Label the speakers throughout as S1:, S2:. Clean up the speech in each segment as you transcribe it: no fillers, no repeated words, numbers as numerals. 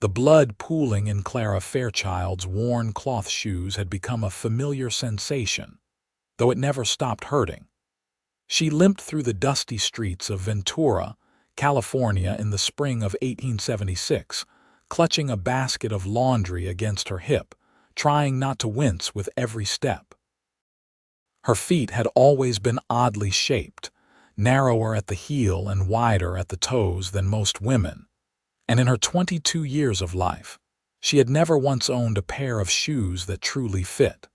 S1: The blood pooling in Clara Fairchild's worn cloth shoes had become a familiar sensation, though it never stopped hurting. She limped through the dusty streets of Ventura, California in the spring of 1876, clutching a basket of laundry against her hip, trying not to wince with every step. Her feet had always been oddly shaped, narrower at the heel and wider at the toes than most women, and in her 22 years of life, she had never once owned a pair of shoes that truly fit.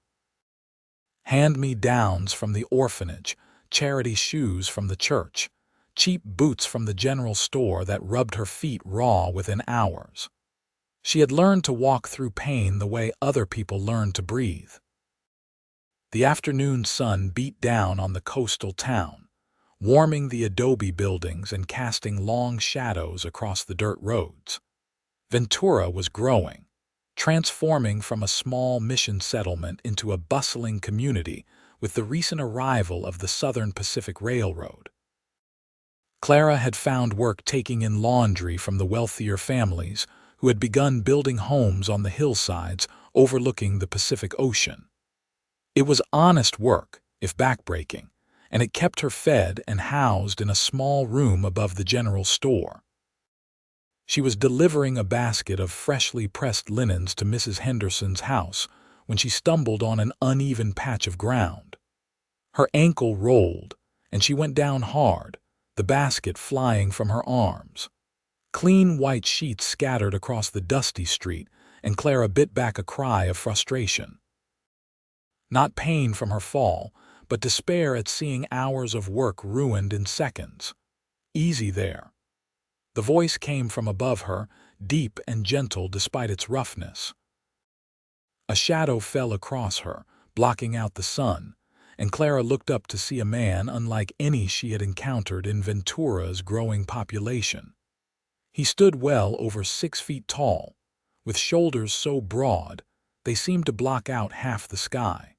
S1: Hand-me-downs from the orphanage, charity shoes from the church, cheap boots from the general store that rubbed her feet raw within hours. She had learned to walk through pain the way other people learn to breathe. The afternoon sun beat down on the coastal town, warming the adobe buildings and casting long shadows across the dirt roads. Ventura was growing, transforming from a small mission settlement into a bustling community with the recent arrival of the Southern Pacific Railroad. Clara had found work taking in laundry from the wealthier families who had begun building homes on the hillsides overlooking the Pacific Ocean. It was honest work, if backbreaking, and it kept her fed and housed in a small room above the general store. She was delivering a basket of freshly pressed linens to Mrs. Henderson's house when she stumbled on an uneven patch of ground. Her ankle rolled, and she went down hard, the basket flying from her arms. Clean white sheets scattered across the dusty street, and Clara bit back a cry of frustration. Not pain from her fall, but despair at seeing hours of work ruined in seconds. "Easy there." The voice came from above her, deep and gentle despite its roughness. A shadow fell across her, blocking out the sun, and Clara looked up to see a man unlike any she had encountered in Ventura's growing population. He stood well over 6 feet tall, with shoulders so broad they seemed to block out half the sky.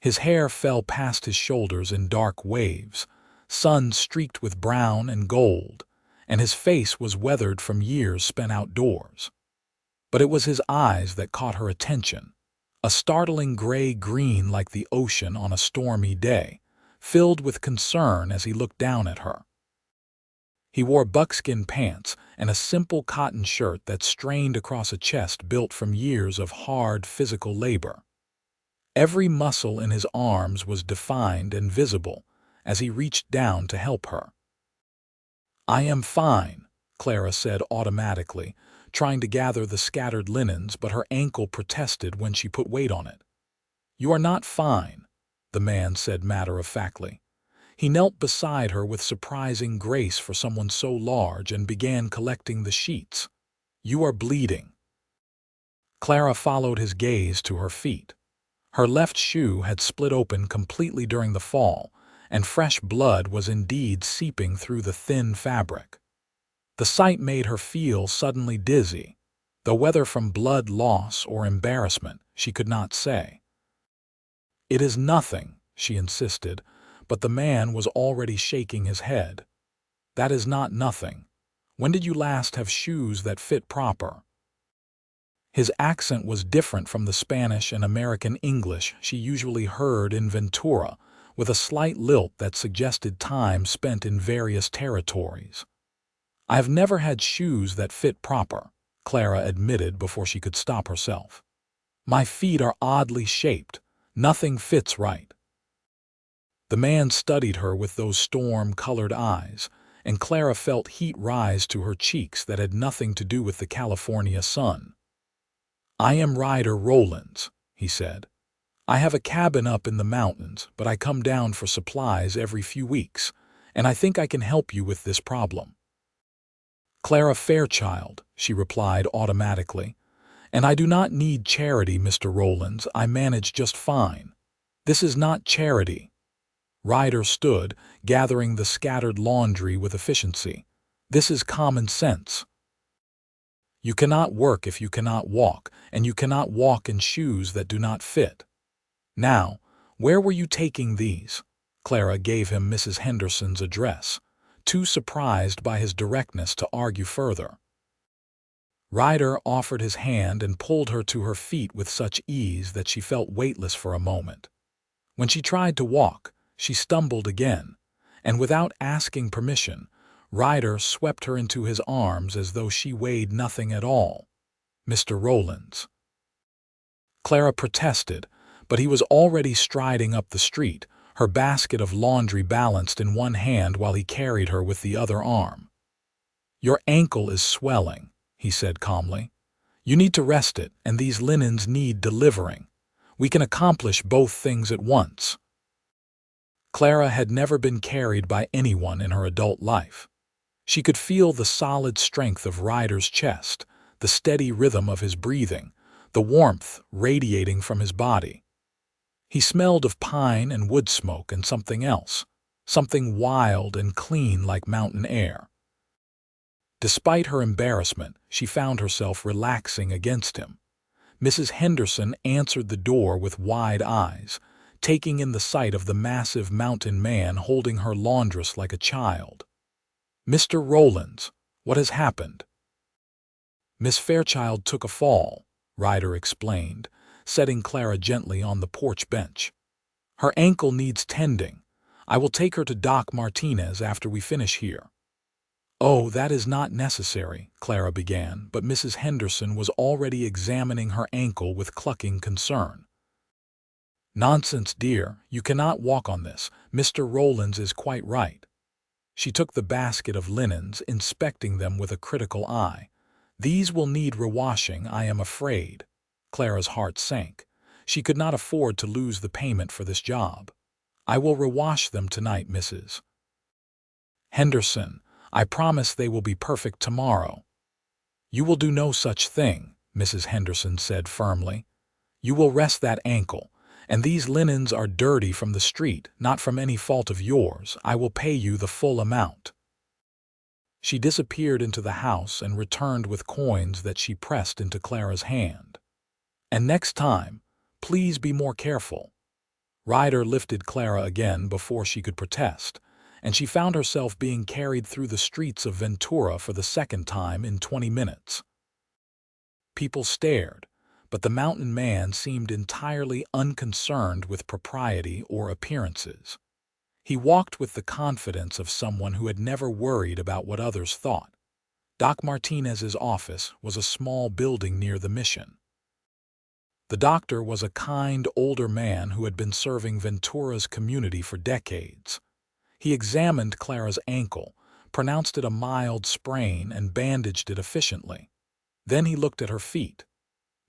S1: His hair fell past his shoulders in dark waves, sun-streaked with brown and gold, and his face was weathered from years spent outdoors. But it was his eyes that caught her attention, a startling gray-green like the ocean on a stormy day, filled with concern as he looked down at her. He wore buckskin pants and a simple cotton shirt that strained across a chest built from years of hard physical labor. Every muscle in his arms was defined and visible as he reached down to help her. "I am fine," Clara said automatically, trying to gather the scattered linens, but her ankle protested when she put weight on it. "You are not fine," the man said matter-of-factly. He knelt beside her with surprising grace for someone so large and began collecting the sheets. "You are bleeding." Clara followed his gaze to her feet. Her left shoe had split open completely during the fall, and fresh blood was indeed seeping through the thin fabric. The sight made her feel suddenly dizzy, though whether from blood loss or embarrassment she could not say. "It is nothing," she insisted, but the man was already shaking his head. "That is not nothing. When did you last have shoes that fit proper?" His accent was different from the Spanish and American English she usually heard in Ventura, with a slight lilt that suggested time spent in various territories. "I have never had shoes that fit proper," Clara admitted before she could stop herself. "My feet are oddly shaped. Nothing fits right." The man studied her with those storm-colored eyes, and Clara felt heat rise to her cheeks that had nothing to do with the California sun. "I am Ryder Rollins," he said. "I have a cabin up in the mountains, but I come down for supplies every few weeks, and I think I can help you with this problem." "Clara Fairchild," she replied automatically. "And I do not need charity, Mr. Rollins. I manage just fine." "This is not charity." Ryder stood, gathering the scattered laundry with efficiency. "This is common sense. You cannot work if you cannot walk, and you cannot walk in shoes that do not fit. Now, where were you taking these?" Clara gave him Mrs. Henderson's address, too surprised by his directness to argue further. Ryder offered his hand and pulled her to her feet with such ease that she felt weightless for a moment. When she tried to walk, she stumbled again, and without asking permission, Ryder swept her into his arms as though she weighed nothing at all. "Mr. Rollins." Clara protested, but he was already striding up the street, her basket of laundry balanced in one hand while he carried her with the other arm. "Your ankle is swelling," he said calmly. "You need to rest it, and these linens need delivering. We can accomplish both things at once." Clara had never been carried by anyone in her adult life. She could feel the solid strength of Ryder's chest, the steady rhythm of his breathing, the warmth radiating from his body. He smelled of pine and wood smoke and something else, something wild and clean like mountain air. Despite her embarrassment, she found herself relaxing against him. Mrs. Henderson answered the door with wide eyes, taking in the sight of the massive mountain man holding her laundress like a child. "Mr. Rollins, what has happened?" "Miss Fairchild took a fall," Ryder explained, setting Clara gently on the porch bench. "Her ankle needs tending. I will take her to Doc Martinez after we finish here." "Oh, that is not necessary," Clara began, but Mrs. Henderson was already examining her ankle with clucking concern. "Nonsense, dear, you cannot walk on this. Mr. Rollins is quite right." She took the basket of linens, inspecting them with a critical eye. "These will need rewashing, I am afraid." Clara's heart sank. She could not afford to lose the payment for this job. "I will rewash them tonight, Mrs. Henderson. I promise they will be perfect tomorrow." "You will do no such thing," Mrs. Henderson said firmly. "You will rest that ankle, and these linens are dirty from the street, not from any fault of yours. I will pay you the full amount." She disappeared into the house and returned with coins that she pressed into Clara's hand. "And next time, please be more careful." Ryder lifted Clara again before she could protest, and she found herself being carried through the streets of Ventura for the second time in 20 minutes. People stared, but the mountain man seemed entirely unconcerned with propriety or appearances. He walked with the confidence of someone who had never worried about what others thought. Doc Martinez's office was a small building near the mission. The doctor was a kind, older man who had been serving Ventura's community for decades. He examined Clara's ankle, pronounced it a mild sprain, and bandaged it efficiently. Then he looked at her feet.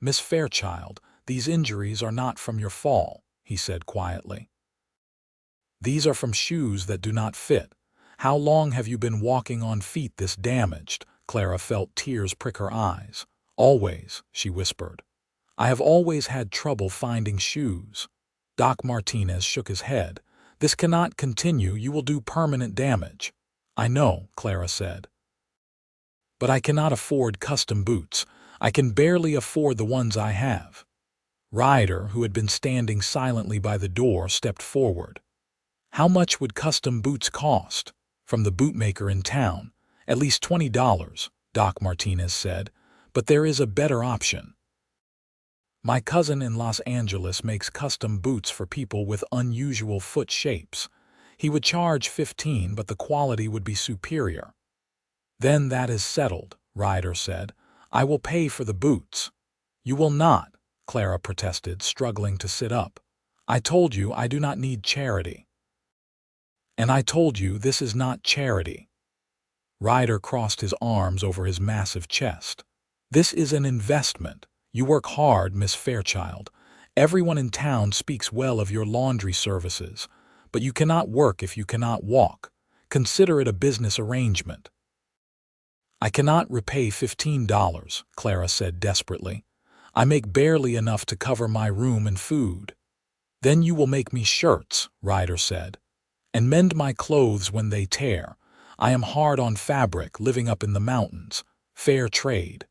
S1: "Miss Fairchild, these injuries are not from your fall," he said quietly. "These are from shoes that do not fit. How long have you been walking on feet this damaged?" Clara felt tears prick her eyes. "Always," she whispered. "I have always had trouble finding shoes." Doc Martinez shook his head. "This cannot continue. You will do permanent damage." "I know," Clara said. "But I cannot afford custom boots. I can barely afford the ones I have." Ryder, who had been standing silently by the door, stepped forward. "How much would custom boots cost?" "From the bootmaker in town. At least $20, Doc Martinez said. "But there is a better option. My cousin in Los Angeles makes custom boots for people with unusual foot shapes. He would charge $15, but the quality would be superior." "Then that is settled," Ryder said. "I will pay for the boots." "You will not," Clara protested, struggling to sit up. "I told you I do not need charity." "And I told you this is not charity." Ryder crossed his arms over his massive chest. "This is an investment. You work hard, Miss Fairchild. Everyone in town speaks well of your laundry services, but you cannot work if you cannot walk. Consider it a business arrangement." "I cannot repay $15, Clara said desperately. "I make barely enough to cover my room and food." "Then you will make me shirts," Ryder said, "and mend my clothes when they tear. I am hard on fabric, living up in the mountains. Fair trade."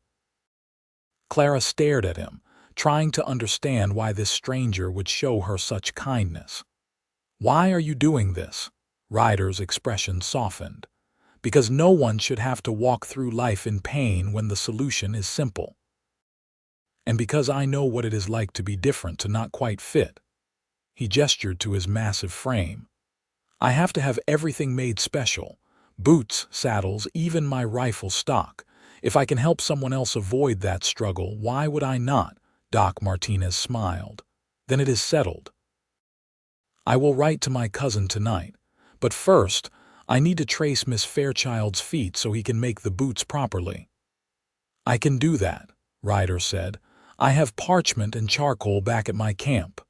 S1: Clara stared at him, trying to understand why this stranger would show her such kindness. "Why are you doing this?" Ryder's expression softened. because no one should have to walk through life in pain when the solution is simple. And because I know what it is like to be different, to not quite fit. He gestured to his massive frame. I have to have everything made special. Boots, saddles, even my rifle stock. If I can help someone else avoid that struggle, why would I not? Doc Martinez smiled. Then it is settled. I will write to my cousin tonight. But first, I need to trace Miss Fairchild's feet so he can make the boots properly. I can do that, Ryder said. I have parchment and charcoal back at my camp.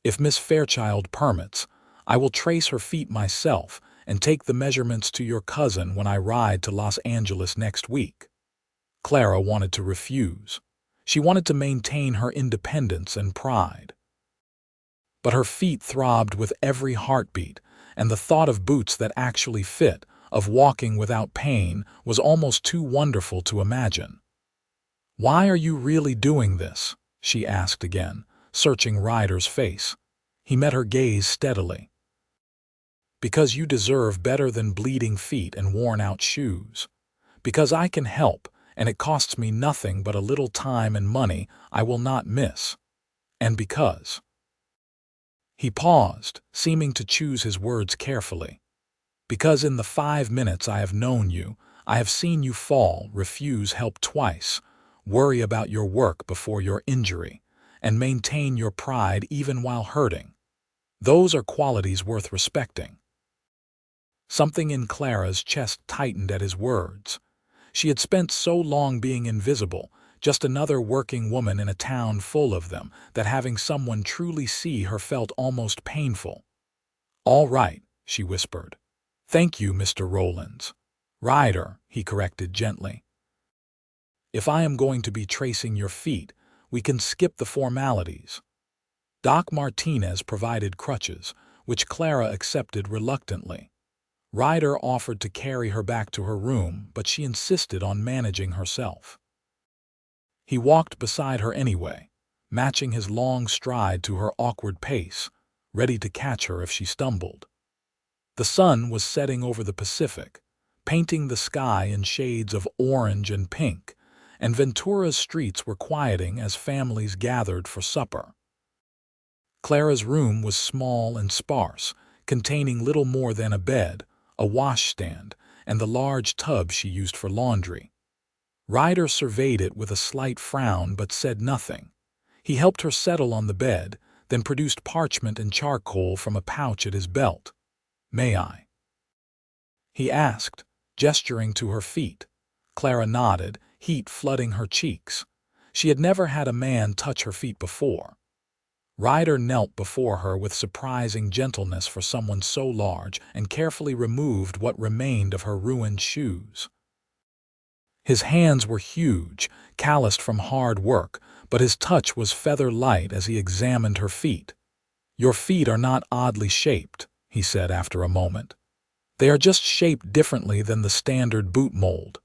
S1: If Miss Fairchild permits, I will trace her feet myself and take the measurements to your cousin when I ride to Los Angeles next week. Clara wanted to refuse. She wanted to maintain her independence and pride. But her feet throbbed with every heartbeat, and the thought of boots that actually fit, of walking without pain, was almost too wonderful to imagine. Why are you really doing this? She asked again, searching Ryder's face. He met her gaze steadily. Because you deserve better than bleeding feet and worn-out shoes. Because I can help, and it costs me nothing but a little time and money I will not miss. And because... He paused, seeming to choose his words carefully. Because in the 5 minutes I have known you, I have seen you fall, refuse help twice, worry about your work before your injury, and maintain your pride even while hurting. Those are qualities worth respecting. Something in Clara's chest tightened at his words. She had spent so long being invisible, just another working woman in a town full of them, that having someone truly see her felt almost painful. All right, she whispered. Thank you, Mr. Rollins. Ryder, he corrected gently. If I am going to be tracing your feet, we can skip the formalities. Doc Martinez provided crutches, which Clara accepted reluctantly. Ryder offered to carry her back to her room, but she insisted on managing herself. He walked beside her anyway, matching his long stride to her awkward pace, ready to catch her if she stumbled. The sun was setting over the Pacific, painting the sky in shades of orange and pink, and Ventura's streets were quieting as families gathered for supper. Clara's room was small and sparse, containing little more than a bed, a washstand, and the large tub she used for laundry. Ryder surveyed it with a slight frown but said nothing. He helped her settle on the bed, then produced parchment and charcoal from a pouch at his belt. May I? He asked, gesturing to her feet. Clara nodded, heat flooding her cheeks. She had never had a man touch her feet before. Ryder knelt before her with surprising gentleness for someone so large and carefully removed what remained of her ruined shoes. His hands were huge, calloused from hard work, but his touch was feather-light as he examined her feet. Your feet are not oddly shaped, he said after a moment. They are just shaped differently than the standard boot mold.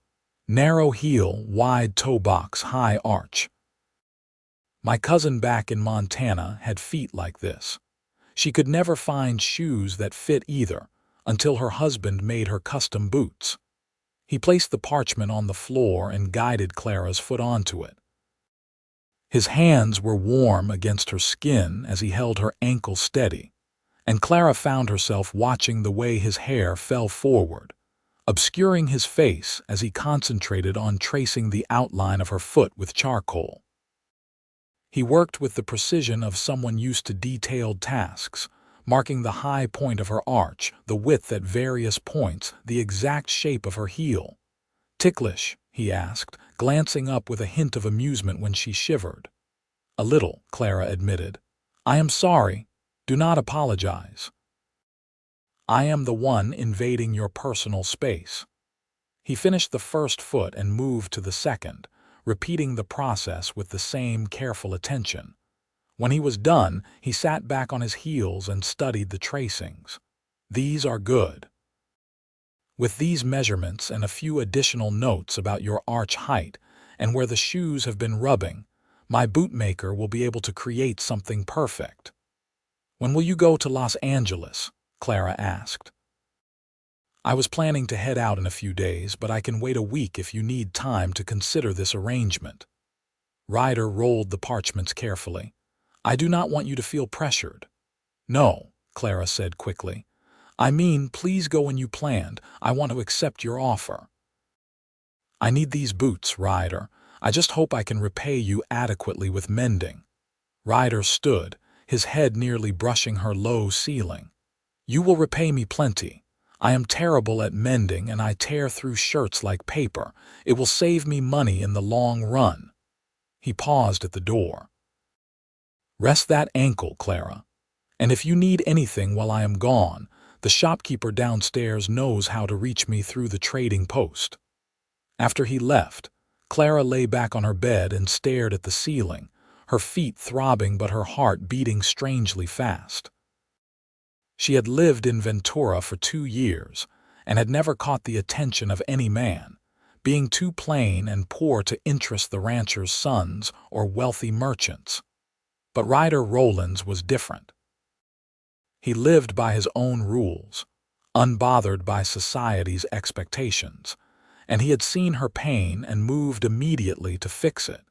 S1: Narrow heel, wide toe box, high arch. My cousin back in Montana had feet like this. She could never find shoes that fit either, until her husband made her custom boots. He placed the parchment on the floor and guided Clara's foot onto it. His hands were warm against her skin as he held her ankle steady, and Clara found herself watching the way his hair fell forward, obscuring his face as he concentrated on tracing the outline of her foot with charcoal. He worked with the precision of someone used to detailed tasks, marking the high point of her arch, the width at various points, the exact shape of her heel. Ticklish, he asked, glancing up with a hint of amusement when she shivered. A little, Clara admitted. I am sorry. Do not apologize. I am the one invading your personal space. He finished the first foot and moved to the second, repeating the process with the same careful attention. When he was done, he sat back on his heels and studied the tracings. These are good. With these measurements and a few additional notes about your arch height and where the shoes have been rubbing, my bootmaker will be able to create something perfect. When will you go to Los Angeles? Clara asked. I was planning to head out in a few days, but I can wait a week if you need time to consider this arrangement. Ryder rolled the parchments carefully. I do not want you to feel pressured. No, Clara said quickly. I mean, please go when you planned. I want to accept your offer. I need these boots, Ryder. I just hope I can repay you adequately with mending. Ryder stood, his head nearly brushing her low ceiling. You will repay me plenty. I am terrible at mending and I tear through shirts like paper. It will save me money in the long run. He paused at the door. Rest that ankle, Clara. And if you need anything while I am gone, the shopkeeper downstairs knows how to reach me through the trading post. After he left, Clara lay back on her bed and stared at the ceiling, her feet throbbing but her heart beating strangely fast. She had lived in Ventura for 2 years and had never caught the attention of any man, being too plain and poor to interest the ranchers' sons or wealthy merchants. But Ryder Rollins was different. He lived by his own rules, unbothered by society's expectations, and he had seen her pain and moved immediately to fix it.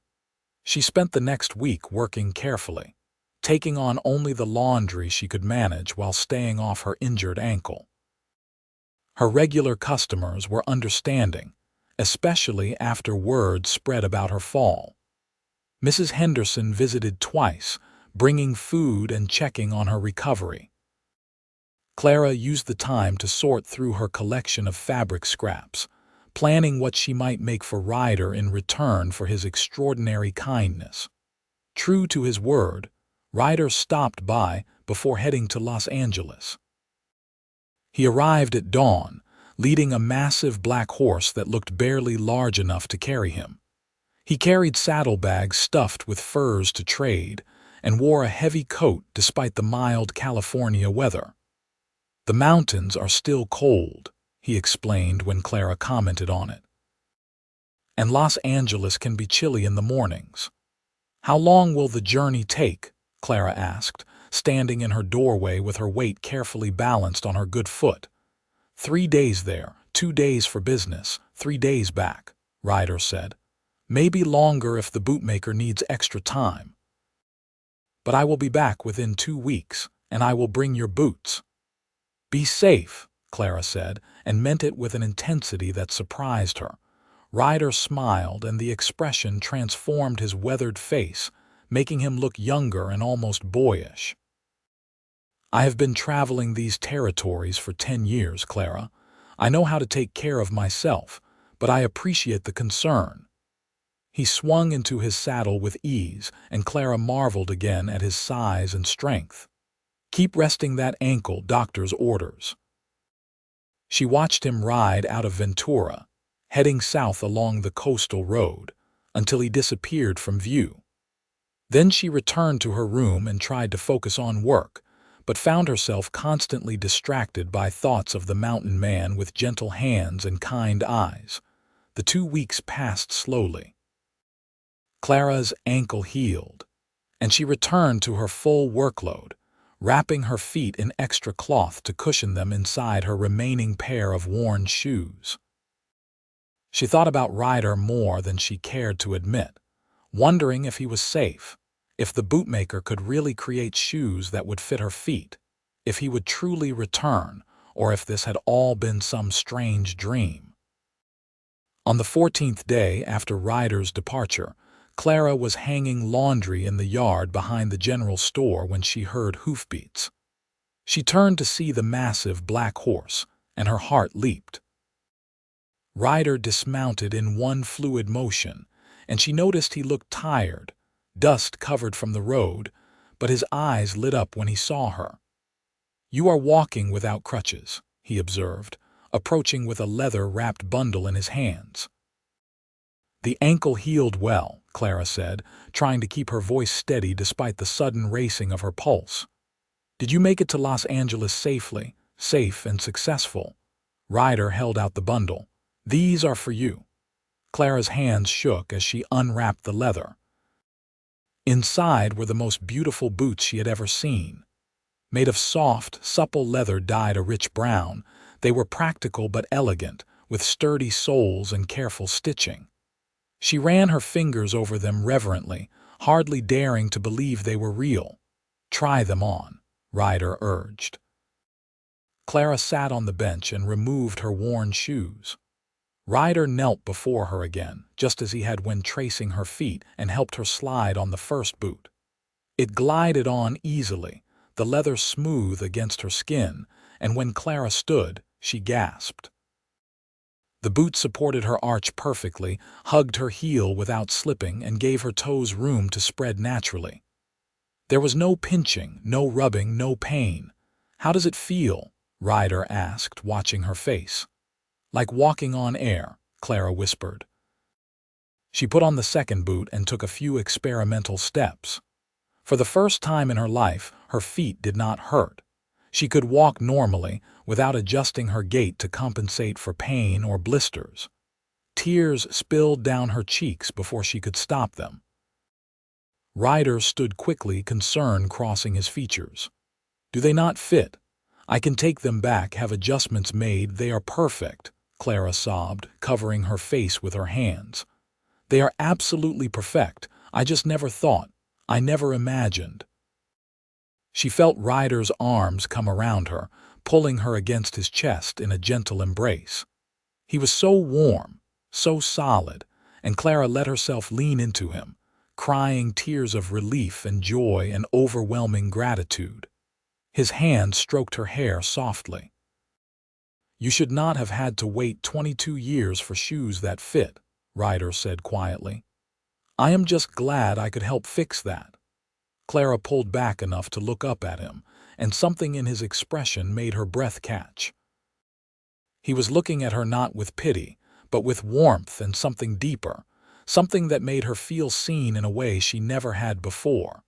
S1: She spent the next week working carefully, taking on only the laundry she could manage while staying off her injured ankle. Her regular customers were understanding, especially after word spread about her fall. Mrs. Henderson visited twice, bringing food and checking on her recovery. Clara used the time to sort through her collection of fabric scraps, planning what she might make for Ryder in return for his extraordinary kindness. True to his word, Ryder stopped by before heading to Los Angeles. He arrived at dawn, leading a massive black horse that looked barely large enough to carry him. He carried saddlebags stuffed with furs to trade and wore a heavy coat despite the mild California weather. The mountains are still cold, he explained when Clara commented on it. And Los Angeles can be chilly in the mornings. How long will the journey take? Clara asked, standing in her doorway with her weight carefully balanced on her good foot. 3 days there, 2 days for business, 3 days back, Ryder said. Maybe longer if the bootmaker needs extra time. But I will be back within 2 weeks, and I will bring your boots. Be safe, Clara said, and meant it with an intensity that surprised her. Ryder smiled, and the expression transformed his weathered face, making him look younger and almost boyish. I have been traveling these territories for 10 years, Clara. I know how to take care of myself, but I appreciate the concern. He swung into his saddle with ease, and Clara marveled again at his size and strength. Keep resting that ankle, doctor's orders. She watched him ride out of Ventura, heading south along the coastal road, until he disappeared from view. Then she returned to her room and tried to focus on work, but found herself constantly distracted by thoughts of the mountain man with gentle hands and kind eyes. The 2 weeks passed slowly. Clara's ankle healed, and she returned to her full workload, wrapping her feet in extra cloth to cushion them inside her remaining pair of worn shoes. She thought about Ryder more than she cared to admit, wondering if he was safe, if the bootmaker could really create shoes that would fit her feet, if he would truly return, or if this had all been some strange dream. On the 14th day after Ryder's departure, Clara was hanging laundry in the yard behind the general store when she heard hoofbeats. She turned to see the massive black horse, and her heart leaped. Ryder dismounted in one fluid motion, and she noticed he looked tired, dust covered from the road, but his eyes lit up when he saw her. You are walking without crutches, he observed, approaching with a leather-wrapped bundle in his hands. The ankle healed well, Clara said, trying to keep her voice steady despite the sudden racing of her pulse. Did you make it to Los Angeles safely, safe and successful? Ryder held out the bundle. These are for you. Clara's hands shook as she unwrapped the leather. Inside were the most beautiful boots she had ever seen. Made of soft, supple leather dyed a rich brown, They were practical but elegant, with sturdy soles and careful stitching. She ran her fingers over them reverently, hardly daring to believe they were real. "Try them on," Ryder urged. Clara sat on the bench and removed her worn shoes. Ryder knelt before her again, just as he had when tracing her feet, and helped her slide on the first boot. It glided on easily, the leather smooth against her skin, and when Clara stood, she gasped. The boot supported her arch perfectly, hugged her heel without slipping, and gave her toes room to spread naturally. There was no pinching, no rubbing, no pain. "How does it feel?" Ryder asked, watching her face. "Like walking on air," Clara whispered. She put on the second boot and took a few experimental steps. For the first time in her life, her feet did not hurt. She could walk normally, without adjusting her gait to compensate for pain or blisters. Tears spilled down her cheeks before she could stop them. Ryder stood quickly, concern crossing his features. "Do they not fit? I can take them back, have adjustments made. They are perfect," Clara sobbed, covering her face with her hands. "They are absolutely perfect. I just never thought. I never imagined." She felt Ryder's arms come around her, pulling her against his chest in a gentle embrace. He was so warm, so solid, and Clara let herself lean into him, crying tears of relief and joy and overwhelming gratitude. His hand stroked her hair softly. "You should not have had to wait 22 years for shoes that fit," Ryder said quietly. "I am just glad I could help fix that." Clara pulled back enough to look up at him, and something in his expression made her breath catch. He was looking at her not with pity, but with warmth and something deeper, something that made her feel seen in a way she never had before.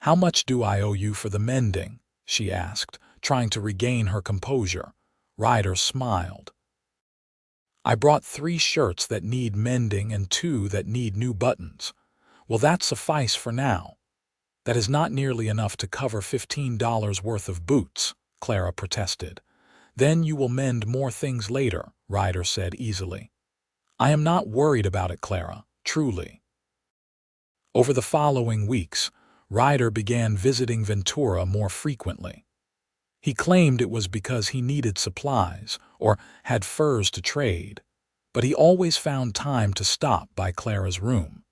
S1: "How much do I owe you for the mending?" she asked, trying to regain her composure. Ryder smiled. "I brought 3 shirts that need mending and 2 that need new buttons. Will that suffice for now?" "That is not nearly enough to cover $15 worth of boots," Clara protested. "Then you will mend more things later," Ryder said easily. "I am not worried about it, Clara, truly." Over the following weeks, Ryder began visiting Ventura more frequently. He claimed it was because he needed supplies or had furs to trade, but he always found time to stop by Clara's room.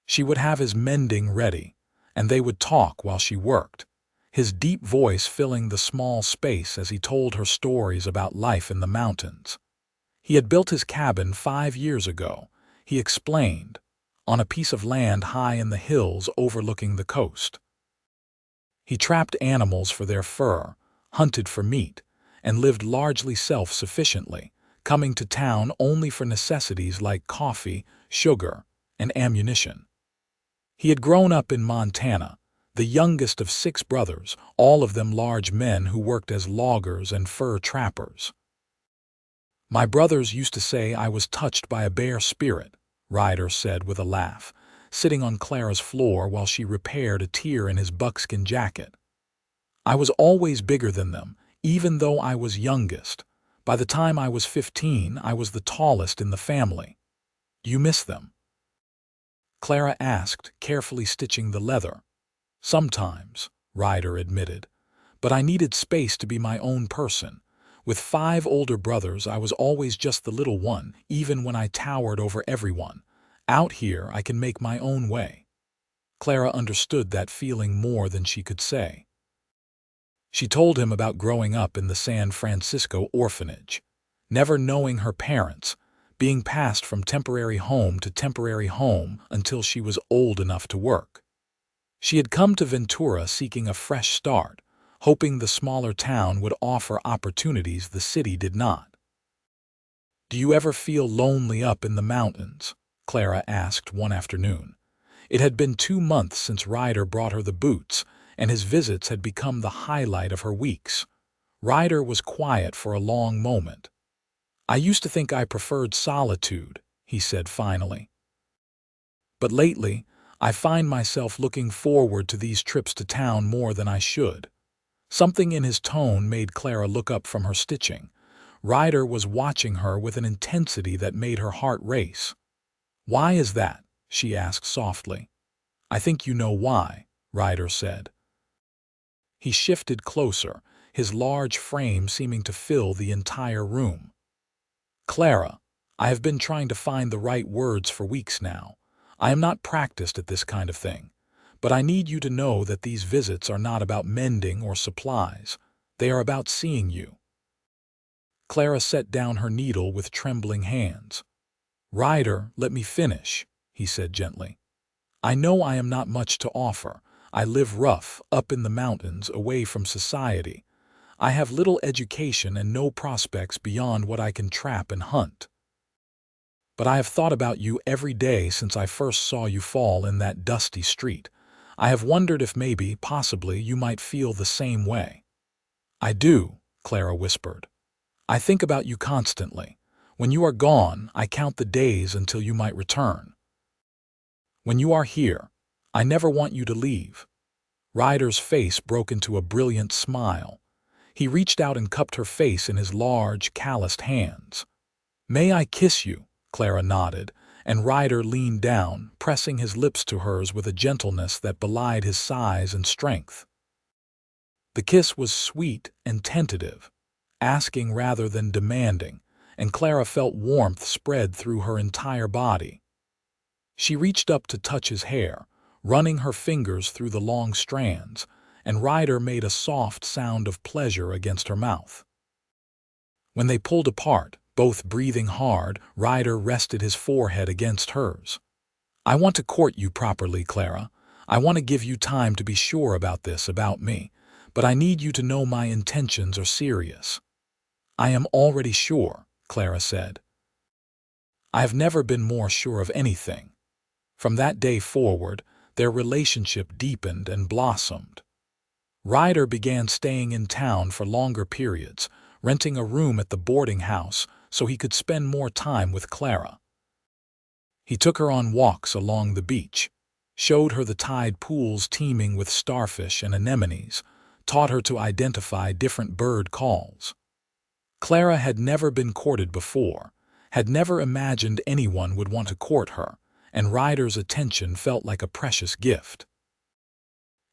S1: She would have his mending ready, and they would talk while she worked, his deep voice filling the small space as he told her stories about life in the mountains. He had built his cabin 5 years ago, he explained, on a piece of land high in the hills overlooking the coast. He trapped animals for their fur, hunted for meat, and lived largely self-sufficiently, coming to town only for necessities like coffee, sugar, and ammunition. He had grown up in Montana, the youngest of 6 brothers, all of them large men who worked as loggers and fur trappers. "My brothers used to say I was touched by a bear spirit," Ryder said with a laugh, sitting on Clara's floor while she repaired a tear in his buckskin jacket. "I was always bigger than them, even though I was youngest. By the time I was 15, I was the tallest in the family. Do you miss them?" Clara asked, carefully stitching the leather. "Sometimes," Ryder admitted, "but I needed space to be my own person. With 5 older brothers, I was always just the little one, even when I towered over everyone. Out here, I can make my own way." Clara understood that feeling more than she could say. She told him about growing up in the San Francisco orphanage, never knowing her parents, being passed from temporary home to temporary home until she was old enough to work. She had come to Ventura seeking a fresh start, hoping the smaller town would offer opportunities the city did not. "Do you ever feel lonely up in the mountains?" Clara asked one afternoon. It had been 2 months since Ryder brought her the boots, and his visits had become the highlight of her weeks. Ryder was quiet for a long moment. "I used to think I preferred solitude," he said finally. "But lately, I find myself looking forward to these trips to town more than I should. Something in his tone made Clara look up from her stitching. Ryder was watching her with an intensity that made her heart race. "Why is that?" she asked softly. "I think you know why," Ryder said. He shifted closer, his large frame seeming to fill the entire room. "Clara, I have been trying to find the right words for weeks now. I am not practiced at this kind of thing. But I need you to know that these visits are not about mending or supplies. They are about seeing you." Clara set down her needle with trembling hands. "Ryder, let me finish," he said gently. "I know I am not much to offer. I live rough, up in the mountains, away from society. I have little education and no prospects beyond what I can trap and hunt. But I have thought about you every day since I first saw you fall in that dusty street. I have wondered if maybe, possibly, you might feel the same way." "I do," Clara whispered. "I think about you constantly. When you are gone, I count the days until you might return. When you are here, I never want you to leave." Ryder's face broke into a brilliant smile. He reached out and cupped her face in his large, calloused hands. "May I kiss you?" Clara nodded, and Ryder leaned down, pressing his lips to hers with a gentleness that belied his size and strength. The kiss was sweet and tentative, asking rather than demanding, and Clara felt warmth spread through her entire body. She reached up to touch his hair, running her fingers through the long strands, and Ryder made a soft sound of pleasure against her mouth. When they pulled apart, both breathing hard, Ryder rested his forehead against hers. "I want to court you properly, Clara. I want to give you time to be sure about this, about me. But I need you to know my intentions are serious." "I am already sure," Clara said. "I have never been more sure of anything." From that day forward, their relationship deepened and blossomed. Ryder began staying in town for longer periods, renting a room at the boarding house so he could spend more time with Clara. He took her on walks along the beach, showed her the tide pools teeming with starfish and anemones, taught her to identify different bird calls. Clara had never been courted before, had never imagined anyone would want to court her, and Ryder's attention felt like a precious gift.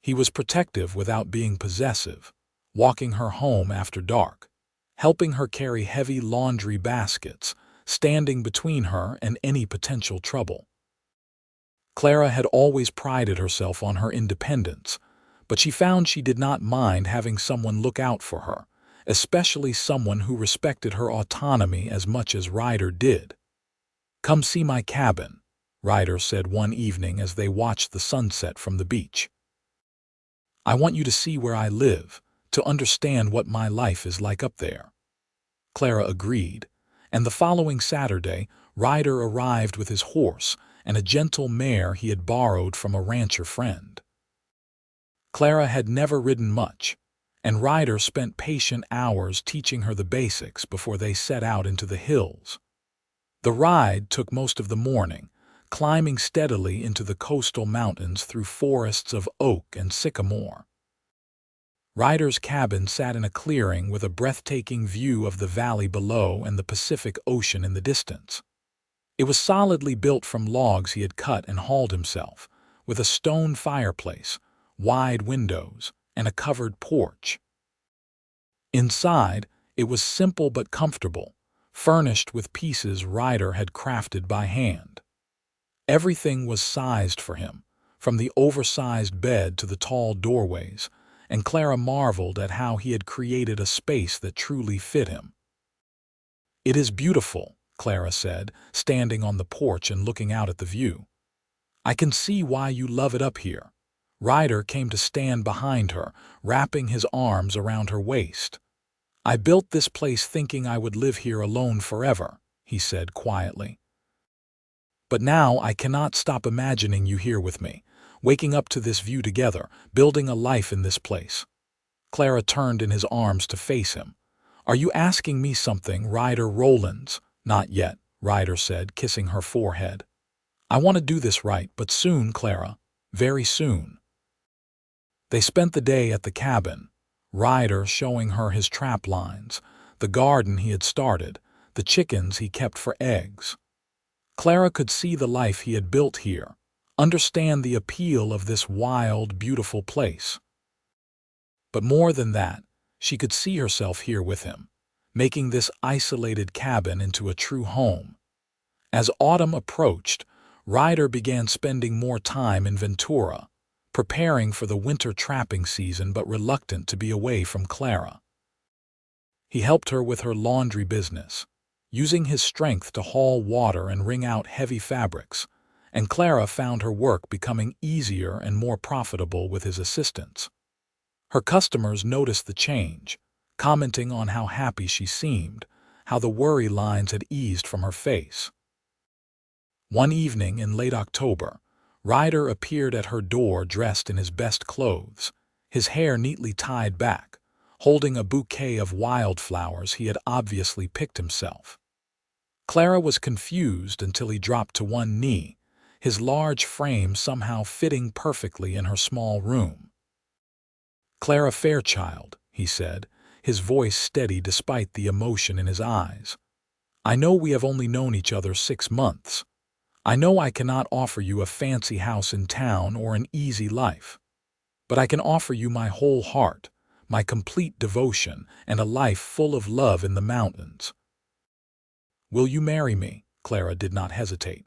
S1: He was protective without being possessive, walking her home after dark, helping her carry heavy laundry baskets, standing between her and any potential trouble. Clara had always prided herself on her independence, but she found she did not mind having someone look out for her, especially someone who respected her autonomy as much as Ryder did. "Come see my cabin," Ryder said one evening as they watched the sunset from the beach. "I want you to see where I live, to understand what my life is like up there." Clara agreed, and the following Saturday, Ryder arrived with his horse and a gentle mare he had borrowed from a rancher friend. Clara had never ridden much, and Ryder spent patient hours teaching her the basics before they set out into the hills. The ride took most of the morning, climbing steadily into the coastal mountains through forests of oak and sycamore. Ryder's cabin sat in a clearing with a breathtaking view of the valley below and the Pacific Ocean in the distance. It was solidly built from logs he had cut and hauled himself, with a stone fireplace, wide windows, and a covered porch. Inside, it was simple but comfortable, furnished with pieces Ryder had crafted by hand. Everything was sized for him, from the oversized bed to the tall doorways, and Clara marveled at how he had created a space that truly fit him. "It is beautiful," Clara said, standing on the porch and looking out at the view. "I can see why you love it up here." Ryder came to stand behind her, wrapping his arms around her waist. "I built this place thinking I would live here alone forever," he said quietly. "But now I cannot stop imagining you here with me, waking up to this view together, building a life in this place." Clara turned in his arms to face him. "Are you asking me something, Ryder Rollins?" "Not yet," Ryder said, kissing her forehead. "I want to do this right, but soon, Clara, very soon." They spent the day at the cabin, Ryder showing her his trap lines, the garden he had started, the chickens he kept for eggs. Clara could see the life he had built here, understand the appeal of this wild, beautiful place. But more than that, she could see herself here with him, making this isolated cabin into a true home. As autumn approached, Ryder began spending more time in Ventura, preparing for the winter trapping season but reluctant to be away from Clara. He helped her with her laundry business, using his strength to haul water and wring out heavy fabrics, and Clara found her work becoming easier and more profitable with his assistance. Her customers noticed the change, commenting on how happy she seemed, how the worry lines had eased from her face. One evening in late October, Ryder appeared at her door dressed in his best clothes, his hair neatly tied back, holding a bouquet of wildflowers he had obviously picked himself. Clara was confused until he dropped to one knee, his large frame somehow fitting perfectly in her small room. "Clara Fairchild," he said, his voice steady despite the emotion in his eyes. "I know we have only known each other 6 months. I know I cannot offer you a fancy house in town or an easy life. But I can offer you my whole heart, my complete devotion, and a life full of love in the mountains. Will you marry me?" Clara did not hesitate.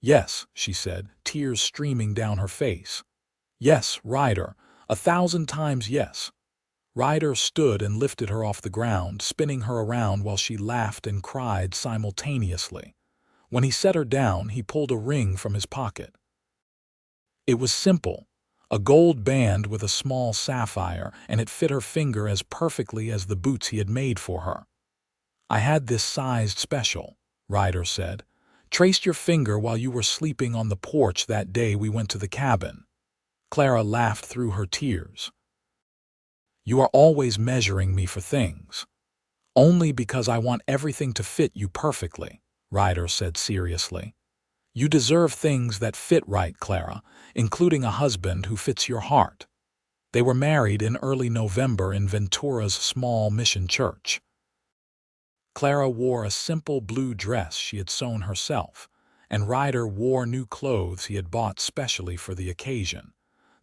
S1: "Yes," she said, tears streaming down her face. "Yes, Ryder, 1,000 times yes." Ryder stood and lifted her off the ground, spinning her around while she laughed and cried simultaneously. When he set her down, he pulled a ring from his pocket. It was simple, a gold band with a small sapphire, and it fit her finger as perfectly as the boots he had made for her. "I had this sized special," Ryder said. "Traced your finger while you were sleeping on the porch that day we went to the cabin." Clara laughed through her tears. "You are always measuring me for things." "Only because I want everything to fit you perfectly," Ryder said seriously. "You deserve things that fit right, Clara, including a husband who fits your heart." They were married in early November in Ventura's small mission church. Clara wore a simple blue dress she had sewn herself, and Ryder wore new clothes he had bought specially for the occasion,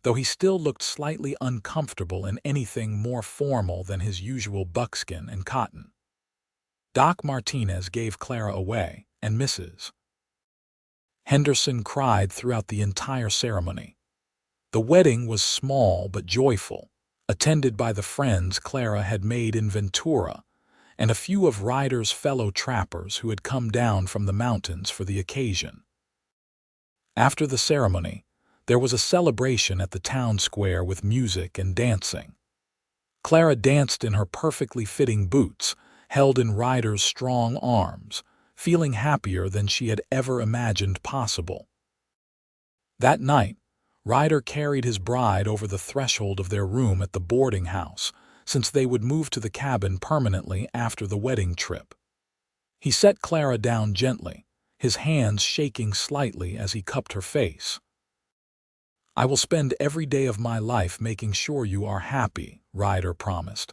S1: though he still looked slightly uncomfortable in anything more formal than his usual buckskin and cotton. Doc Martinez gave Clara away, and Mrs. Henderson cried throughout the entire ceremony. The wedding was small but joyful, attended by the friends Clara had made in Ventura, and a few of Ryder's fellow trappers who had come down from the mountains for the occasion. After the ceremony, there was a celebration at the town square with music and dancing. Clara danced in her perfectly fitting boots, held in Ryder's strong arms, feeling happier than she had ever imagined possible. That night, Ryder carried his bride over the threshold of their room at the boarding house, since they would move to the cabin permanently after the wedding trip. He set Clara down gently, his hands shaking slightly as he cupped her face. "I will spend every day of my life making sure you are happy," Ryder promised,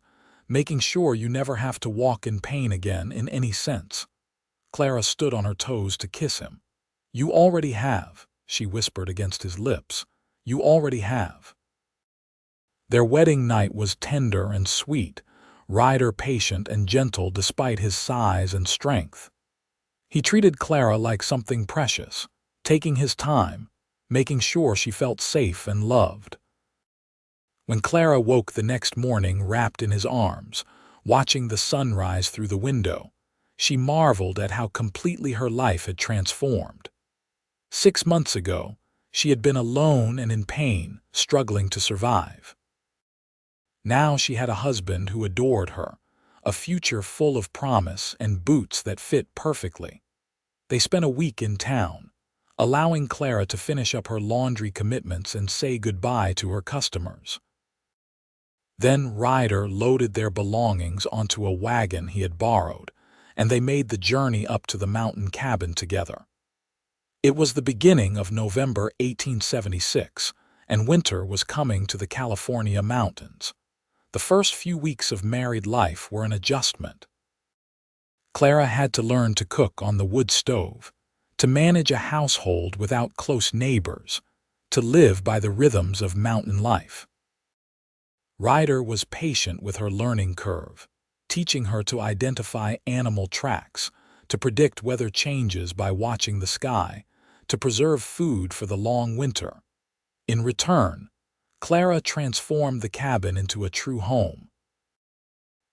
S1: "making sure you never have to walk in pain again in any sense." Clara stood on her toes to kiss him. "You already have," she whispered against his lips. "You already have." Their wedding night was tender and sweet, Ryder patient and gentle despite his size and strength. He treated Clara like something precious, taking his time, making sure she felt safe and loved. When Clara woke the next morning wrapped in his arms, watching the sunrise through the window, she marveled at how completely her life had transformed. 6 months ago, she had been alone and in pain, struggling to survive. Now she had a husband who adored her, a future full of promise and boots that fit perfectly. They spent a week in town, allowing Clara to finish up her laundry commitments and say goodbye to her customers. Then Ryder loaded their belongings onto a wagon he had borrowed, and they made the journey up to the mountain cabin together. It was the beginning of November 1876, and winter was coming to the California mountains. The first few weeks of married life were an adjustment. Clara had to learn to cook on the wood stove, to manage a household without close neighbors, to live by the rhythms of mountain life. Ryder was patient with her learning curve, teaching her to identify animal tracks, to predict weather changes by watching the sky, to preserve food for the long winter. In return, Clara transformed the cabin into a true home.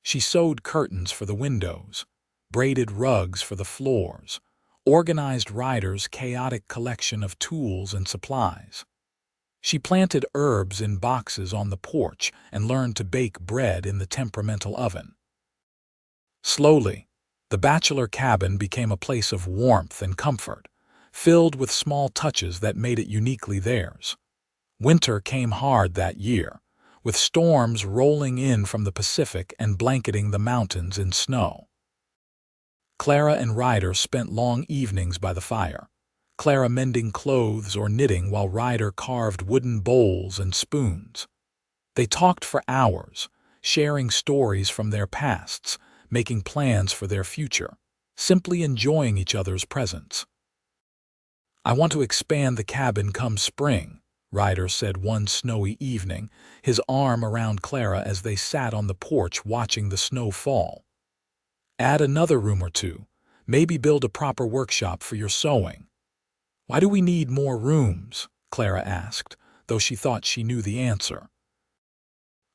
S1: She sewed curtains for the windows, braided rugs for the floors, organized Ryder's chaotic collection of tools and supplies. She planted herbs in boxes on the porch and learned to bake bread in the temperamental oven. Slowly, the bachelor cabin became a place of warmth and comfort, filled with small touches that made it uniquely theirs. Winter came hard that year, with storms rolling in from the Pacific and blanketing the mountains in snow. Clara and Ryder spent long evenings by the fire, Clara mending clothes or knitting while Ryder carved wooden bowls and spoons. They talked for hours, sharing stories from their pasts, making plans for their future, simply enjoying each other's presence. "I want to expand the cabin come spring," Ryder said one snowy evening, his arm around Clara as they sat on the porch watching the snow fall. "Add another room or two, maybe build a proper workshop for your sewing." "Why do we need more rooms?" Clara asked, though she thought she knew the answer.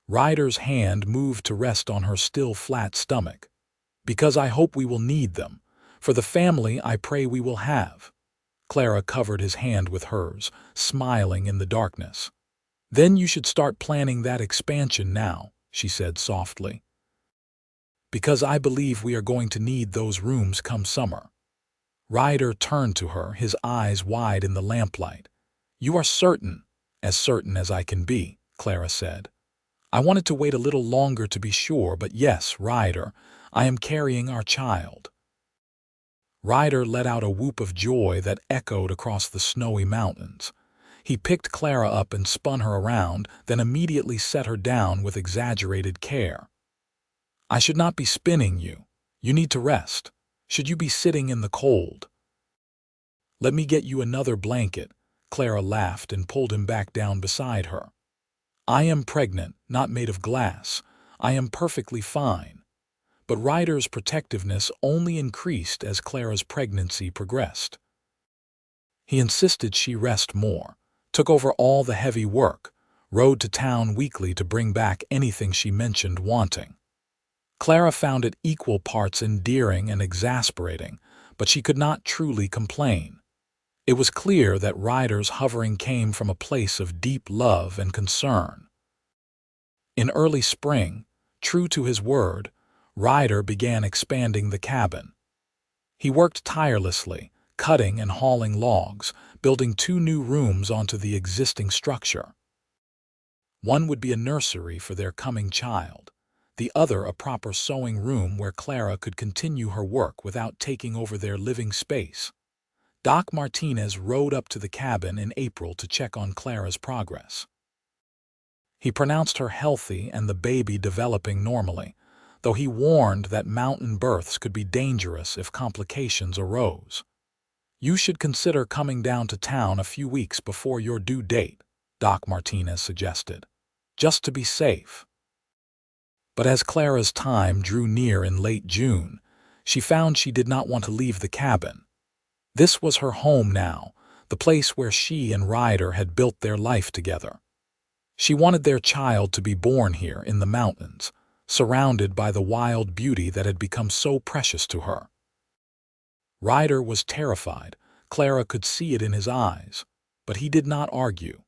S1: Ryder's hand moved to rest on her still flat stomach. "Because I hope we will need them. For the family I pray we will have." Clara covered his hand with hers, smiling in the darkness. "Then you should start planning that expansion now," she said softly. "Because I believe we are going to need those rooms come summer." Ryder turned to her, his eyes wide in the lamplight. "You are certain?" "As certain as I can be," Clara said. "I wanted to wait a little longer to be sure, but yes, Ryder, I am carrying our child." Ryder let out a whoop of joy that echoed across the snowy mountains. He picked Clara up and spun her around, then immediately set her down with exaggerated care. "I should not be spinning you. You need to rest. Should you be sitting in the cold?" "Let me get you another blanket," Clara laughed and pulled him back down beside her. "I am pregnant, not made of glass. I am perfectly fine." But Ryder's protectiveness only increased as Clara's pregnancy progressed. He insisted she rest more, took over all the heavy work, rode to town weekly to bring back anything she mentioned wanting. Clara found it equal parts endearing and exasperating, but she could not truly complain. It was clear that Ryder's hovering came from a place of deep love and concern. In early spring, true to his word, Ryder began expanding the cabin. He worked tirelessly, cutting and hauling logs, building 2 new rooms onto the existing structure. One would be a nursery for their coming child, the other a proper sewing room where Clara could continue her work without taking over their living space. Doc Martinez rode up to the cabin in April to check on Clara's progress. He pronounced her healthy and the baby developing normally, though he warned that mountain births could be dangerous if complications arose. "You should consider coming down to town a few weeks before your due date," Doc Martinez suggested, "just to be safe." But as Clara's time drew near in late June, she found she did not want to leave the cabin. This was her home now, the place where she and Ryder had built their life together. She wanted their child to be born here in the mountains, surrounded by the wild beauty that had become so precious to her. Ryder was terrified. Clara could see it in his eyes, but he did not argue.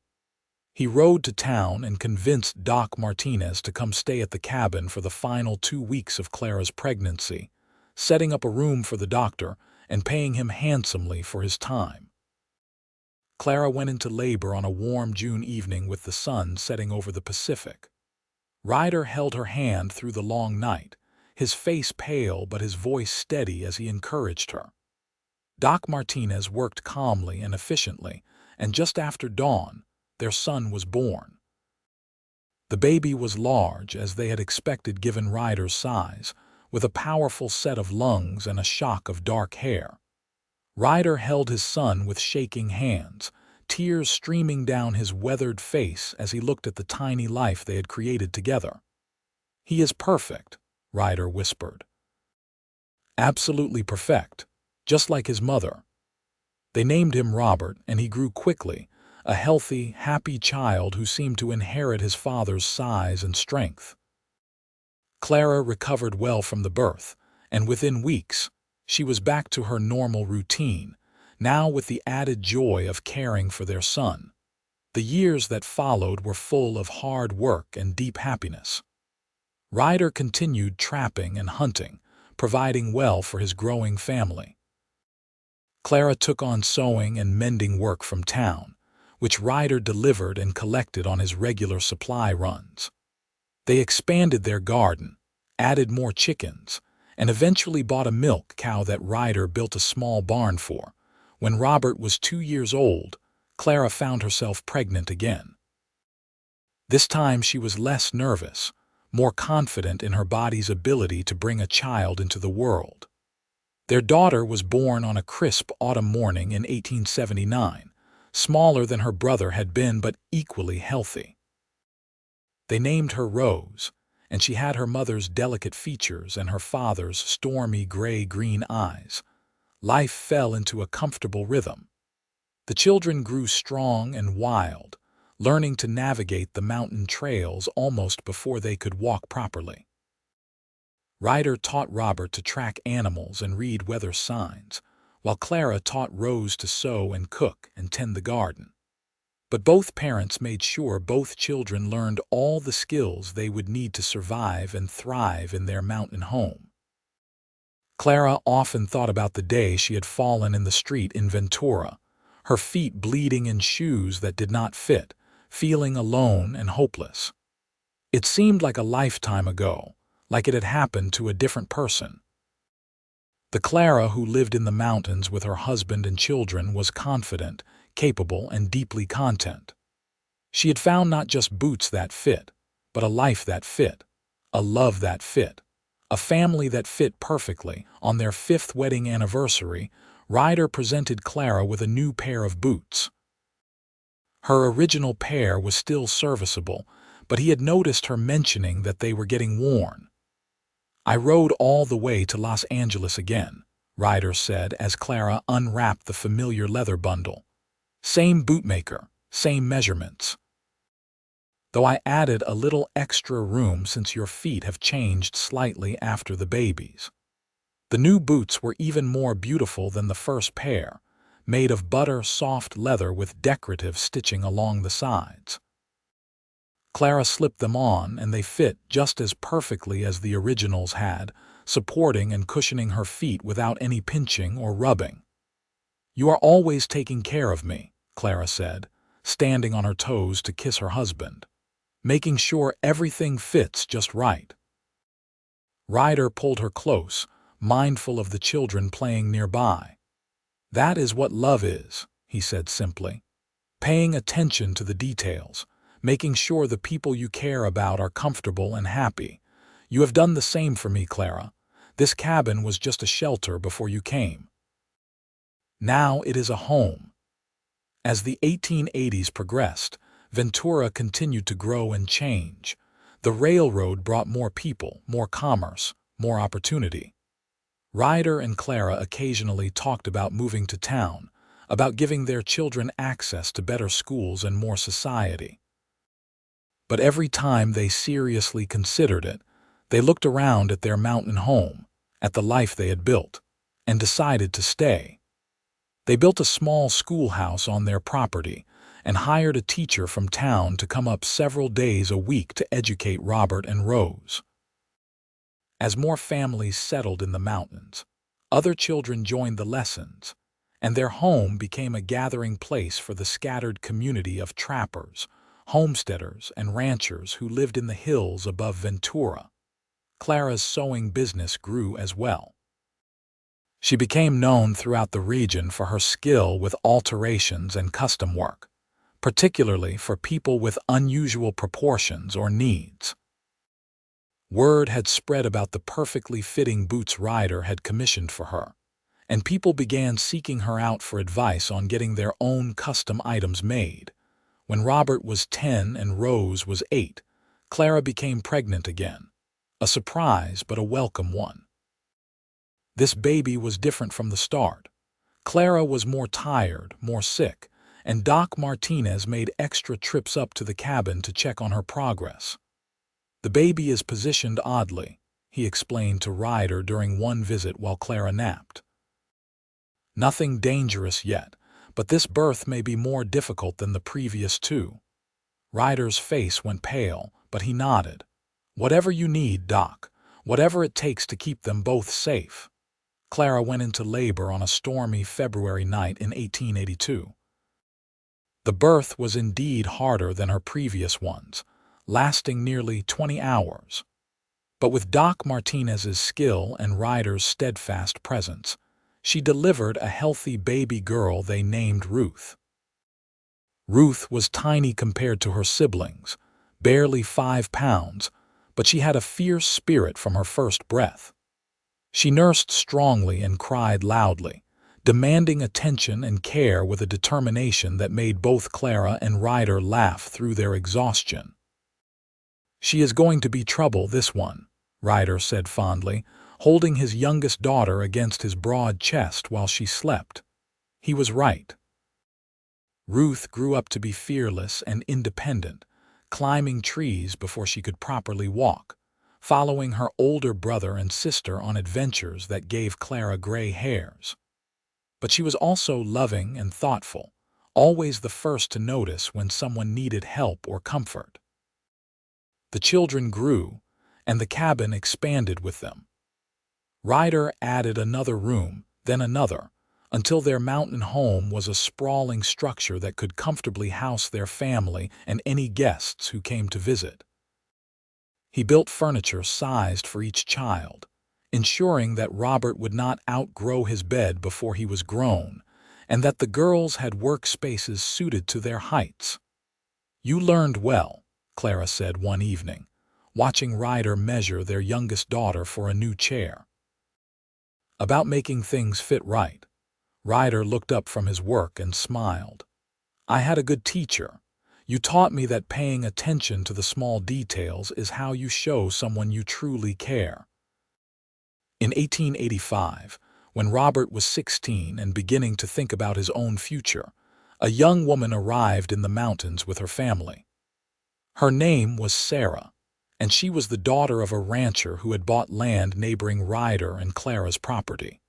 S1: He rode to town and convinced Doc Martinez to come stay at the cabin for the final 2 weeks of Clara's pregnancy, setting up a room for the doctor and paying him handsomely for his time. Clara went into labor on a warm June evening with the sun setting over the Pacific. Ryder held her hand through the long night, his face pale but his voice steady as he encouraged her. Doc Martinez worked calmly and efficiently, and just after dawn, their son was born. The baby was large, as they had expected given Ryder's size, with a powerful set of lungs and a shock of dark hair. Ryder held his son with shaking hands, tears streaming down his weathered face as he looked at the tiny life they had created together. "He is perfect," Ryder whispered. "Absolutely perfect, just like his mother." They named him Robert, and he grew quickly, a healthy, happy child who seemed to inherit his father's size and strength. Clara recovered well from the birth, and within weeks, she was back to her normal routine, now with the added joy of caring for their son. The years that followed were full of hard work and deep happiness. Ryder continued trapping and hunting, providing well for his growing family. Clara took on sewing and mending work from town, which Ryder delivered and collected on his regular supply runs. They expanded their garden, added more chickens, and eventually bought a milk cow that Ryder built a small barn for. When Robert was 2 years old, Clara found herself pregnant again. This time she was less nervous, more confident in her body's ability to bring a child into the world. Their daughter was born on a crisp autumn morning in 1879, smaller than her brother had been but equally healthy. They named her Rose, and she had her mother's delicate features and her father's stormy gray-green eyes. Life fell into a comfortable rhythm. The children grew strong and wild, learning to navigate the mountain trails almost before they could walk properly. Ryder taught Robert to track animals and read weather signs, while Clara taught Rose to sew and cook and tend the garden. But both parents made sure both children learned all the skills they would need to survive and thrive in their mountain home. Clara often thought about the day she had fallen in the street in Ventura, her feet bleeding in shoes that did not fit, feeling alone and hopeless. It seemed like a lifetime ago, like it had happened to a different person. The Clara who lived in the mountains with her husband and children was confident, capable, and deeply content. She had found not just boots that fit, but a life that fit, a love that fit, a family that fit perfectly. On their 5th wedding anniversary, Ryder presented Clara with a new pair of boots. Her original pair was still serviceable, but he had noticed her mentioning that they were getting worn. "I rode all the way to Los Angeles again," Ryder said as Clara unwrapped the familiar leather bundle. "Same bootmaker, same measurements. Though I added a little extra room since your feet have changed slightly after the babies." The new boots were even more beautiful than the first pair, made of butter-soft leather with decorative stitching along the sides. Clara slipped them on, and they fit just as perfectly as the originals had, supporting and cushioning her feet without any pinching or rubbing. "You are always taking care of me," Clara said, standing on her toes to kiss her husband, "making sure everything fits just right." Ryder pulled her close, mindful of the children playing nearby. "That is what love is," he said simply. "Paying attention to the details, making sure the people you care about are comfortable and happy. You have done the same for me, Clara. This cabin was just a shelter before you came. Now it is a home." As the 1880s progressed, Ventura continued to grow and change. The railroad brought more people, more commerce, more opportunity. Ryder and Clara occasionally talked about moving to town, about giving their children access to better schools and more society. But every time they seriously considered it, they looked around at their mountain home, at the life they had built, and decided to stay. They built a small schoolhouse on their property and hired a teacher from town to come up several days a week to educate Robert and Rose. As more families settled in the mountains, other children joined the lessons, and their home became a gathering place for the scattered community of trappers, homesteaders, and ranchers who lived in the hills above Ventura. Clara's sewing business grew as well. She became known throughout the region for her skill with alterations and custom work, particularly for people with unusual proportions or needs. Word had spread about the perfectly fitting boots Ryder had commissioned for her, and people began seeking her out for advice on getting their own custom items made. When Robert was 10 and Rose was 8, Clara became pregnant again. A surprise, but a welcome one. This baby was different from the start. Clara was more tired, more sick, and Doc Martinez made extra trips up to the cabin to check on her progress. "The baby is positioned oddly," he explained to Ryder during one visit while Clara napped. "Nothing dangerous yet, but this birth may be more difficult than the previous two." Ryder's face went pale, but he nodded. "Whatever you need, Doc. Whatever it takes to keep them both safe." Clara went into labor on a stormy February night in 1882. The birth was indeed harder than her previous ones, lasting nearly 20 hours. But with Doc Martinez's skill and Ryder's steadfast presence, she delivered a healthy baby girl they named Ruth. Ruth was tiny compared to her siblings, barely 5 pounds, but she had a fierce spirit from her first breath. She nursed strongly and cried loudly, demanding attention and care with a determination that made both Clara and Ryder laugh through their exhaustion. "She is going to be trouble, this one," Ryder said fondly, holding his youngest daughter against his broad chest while she slept. He was right. Ruth grew up to be fearless and independent, climbing trees before she could properly walk, following her older brother and sister on adventures that gave Clara gray hairs. But she was also loving and thoughtful, always the first to notice when someone needed help or comfort. The children grew, and the cabin expanded with them. Ryder added another room, then another, until their mountain home was a sprawling structure that could comfortably house their family and any guests who came to visit. He built furniture sized for each child, ensuring that Robert would not outgrow his bed before he was grown, and that the girls had workspaces suited to their heights. "You learned well," Clara said one evening, watching Ryder measure their youngest daughter for a new chair. "About making things fit right." Ryder looked up from his work and smiled. "I had a good teacher. You taught me that paying attention to the small details is how you show someone you truly care." In 1885, when Robert was 16 and beginning to think about his own future, a young woman arrived in the mountains with her family. Her name was Sarah, and she was the daughter of a rancher who had bought land neighboring Ryder and Clara's property.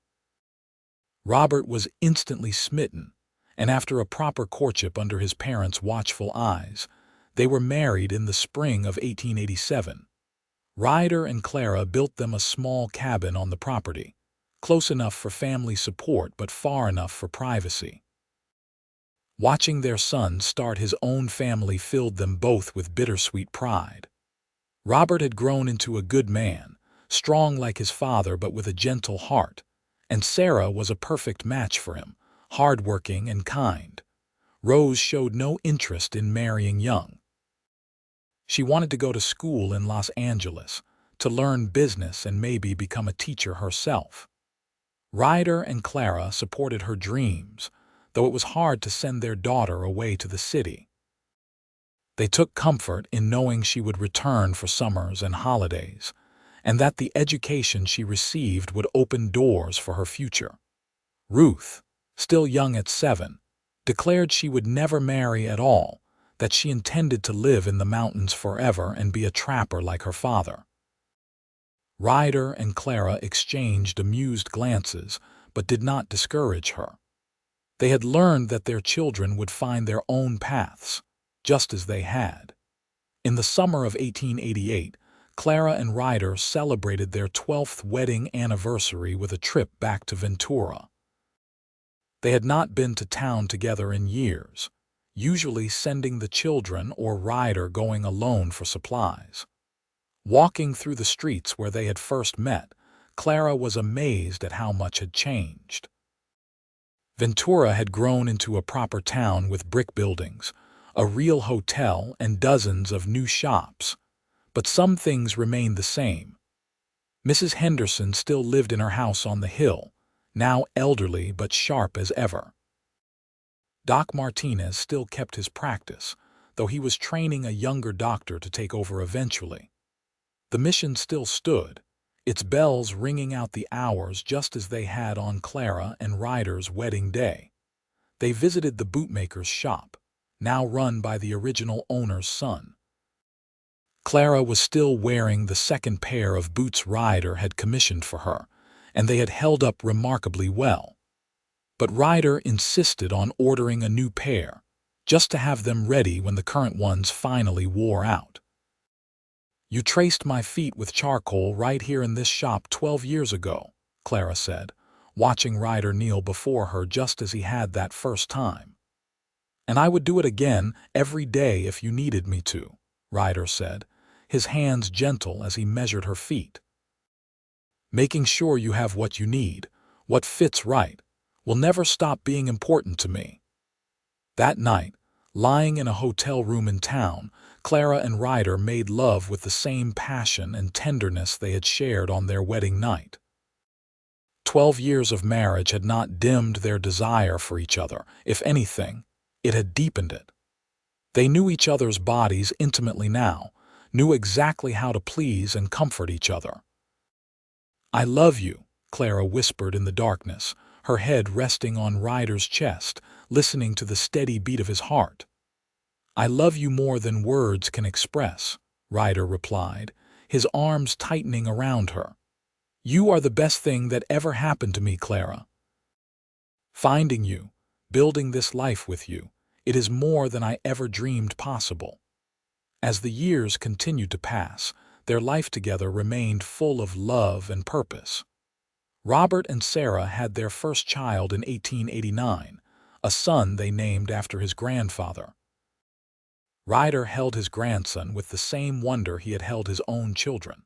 S1: Robert was instantly smitten, and after a proper courtship under his parents' watchful eyes, they were married in the spring of 1887. Ryder and Clara built them a small cabin on the property, close enough for family support but far enough for privacy. Watching their son start his own family filled them both with bittersweet pride. Robert had grown into a good man, strong like his father but with a gentle heart, and Sarah was a perfect match for him, hardworking and kind. Rose showed no interest in marrying young. She wanted to go to school in Los Angeles, to learn business and maybe become a teacher herself. Ryder and Clara supported her dreams, though it was hard to send their daughter away to the city. They took comfort in knowing she would return for summers and holidays, and that the education she received would open doors for her future. Ruth, still young at 7, declared she would never marry at all, that she intended to live in the mountains forever and be a trapper like her father. Ryder and Clara exchanged amused glances, but did not discourage her. They had learned that their children would find their own paths, just as they had. In the summer of 1888, Clara and Ryder celebrated their 12th wedding anniversary with a trip back to Ventura. They had not been to town together in years, usually sending the children or Ryder going alone for supplies. Walking through the streets where they had first met, Clara was amazed at how much had changed. Ventura had grown into a proper town with brick buildings, a real hotel and dozens of new shops. But some things remained the same. Mrs. Henderson still lived in her house on the hill, now elderly but sharp as ever. Doc Martinez still kept his practice, though he was training a younger doctor to take over eventually. The mission still stood, its bells ringing out the hours just as they had on Clara and Ryder's wedding day. They visited the bootmaker's shop, now run by the original owner's son. Clara was still wearing the second pair of boots Ryder had commissioned for her, and they had held up remarkably well. But Ryder insisted on ordering a new pair, just to have them ready when the current ones finally wore out. "You traced my feet with charcoal right here in this shop 12 years ago," Clara said, watching Ryder kneel before her just as he had that first time. "And I would do it again every day if you needed me to," Ryder said, his hands gentle as he measured her feet. "Making sure you have what you need, what fits right, will never stop being important to me." That night, lying in a hotel room in town, Clara and Ryder made love with the same passion and tenderness they had shared on their wedding night. 12 years of marriage had not dimmed their desire for each other. If anything, it had deepened it. They knew each other's bodies intimately now, knew exactly how to please and comfort each other. "I love you," Clara whispered in the darkness, her head resting on Ryder's chest, listening to the steady beat of his heart. "I love you more than words can express," Ryder replied, his arms tightening around her. "You are the best thing that ever happened to me, Clara. Finding you, building this life with you, it is more than I ever dreamed possible." As the years continued to pass, their life together remained full of love and purpose. Robert and Sarah had their first child in 1889, a son they named after his grandfather. Ryder held his grandson with the same wonder he had held his own children,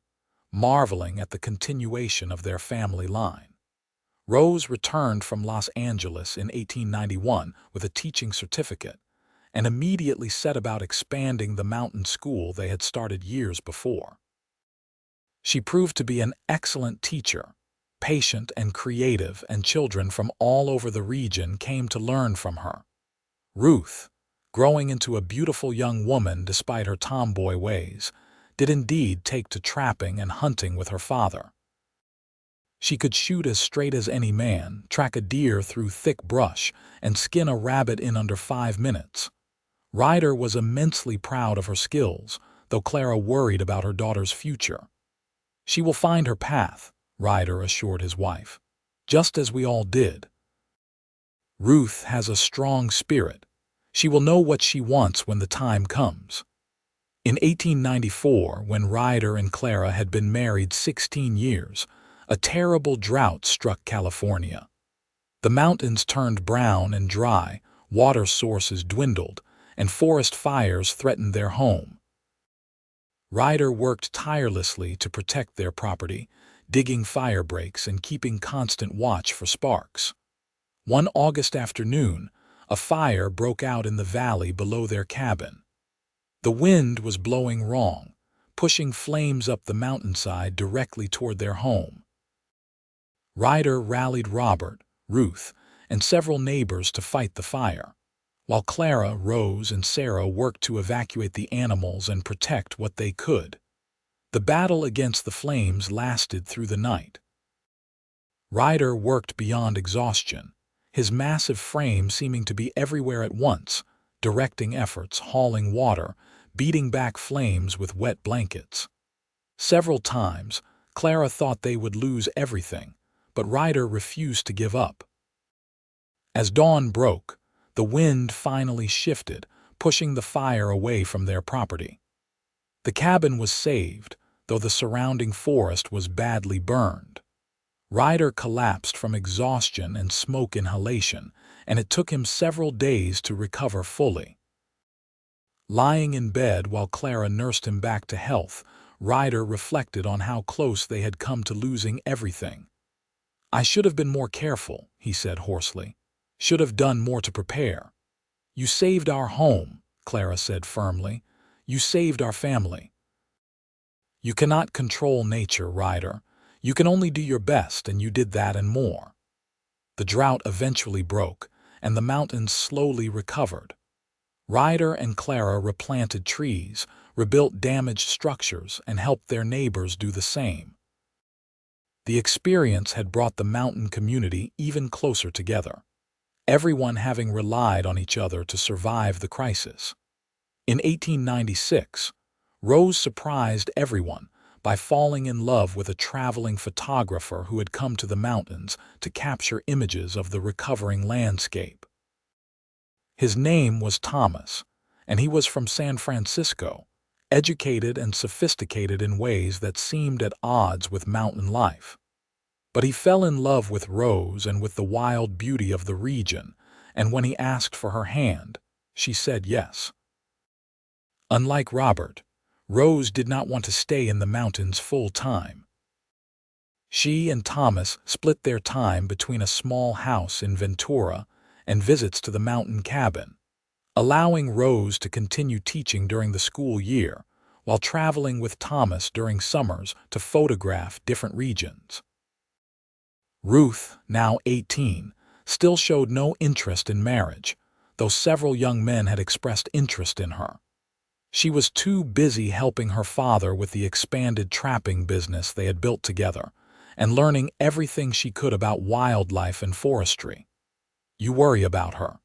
S1: marveling at the continuation of their family line. Rose returned from Los Angeles in 1891 with a teaching certificate, and immediately set about expanding the mountain school they had started years before. She proved to be an excellent teacher, patient and creative, and children from all over the region came to learn from her. Ruth, growing into a beautiful young woman despite her tomboy ways, did indeed take to trapping and hunting with her father. She could shoot as straight as any man, track a deer through thick brush, and skin a rabbit in under 5 minutes. Ryder was immensely proud of her skills, though Clara worried about her daughter's future. "She will find her path," Ryder assured his wife, "just as we all did. Ruth has a strong spirit. She will know what she wants when the time comes." In 1894, when Ryder and Clara had been married 16 years, a terrible drought struck California. The mountains turned brown and dry, water sources dwindled, and forest fires threatened their home. Ryder worked tirelessly to protect their property, digging fire breaks and keeping constant watch for sparks. One August afternoon, a fire broke out in the valley below their cabin. The wind was blowing wrong, pushing flames up the mountainside directly toward their home. Ryder rallied Robert, Ruth, and several neighbors to fight the fire, while Clara, Rose, and Sarah worked to evacuate the animals and protect what they could. The battle against the flames lasted through the night. Ryder worked beyond exhaustion, his massive frame seeming to be everywhere at once, directing efforts, hauling water, beating back flames with wet blankets. Several times, Clara thought they would lose everything, but Ryder refused to give up. As dawn broke, the wind finally shifted, pushing the fire away from their property. The cabin was saved, though the surrounding forest was badly burned. Ryder collapsed from exhaustion and smoke inhalation, and it took him several days to recover fully. Lying in bed while Clara nursed him back to health, Ryder reflected on how close they had come to losing everything. "I should have been more careful," he said hoarsely. "Should have done more to prepare." "You saved our home," Clara said firmly. "You saved our family." "You cannot control nature, Ryder. You can only do your best, and you did that and more." The drought eventually broke, and the mountains slowly recovered. Ryder and Clara replanted trees, rebuilt damaged structures, and helped their neighbors do the same. The experience had brought the mountain community even closer together, everyone having relied on each other to survive the crisis. In 1896, Rose surprised everyone by falling in love with a traveling photographer who had come to the mountains to capture images of the recovering landscape. His name was Thomas, and he was from San Francisco, educated and sophisticated in ways that seemed at odds with mountain life. But he fell in love with Rose and with the wild beauty of the region, and when he asked for her hand, she said yes. Unlike Robert, Rose did not want to stay in the mountains full time. She and Thomas split their time between a small house in Ventura and visits to the mountain cabin, allowing Rose to continue teaching during the school year while traveling with Thomas during summers to photograph different regions. Ruth, now 18, still showed no interest in marriage, though several young men had expressed interest in her. She was too busy helping her father with the expanded trapping business they had built together and learning everything she could about wildlife and forestry. "You worry about her?"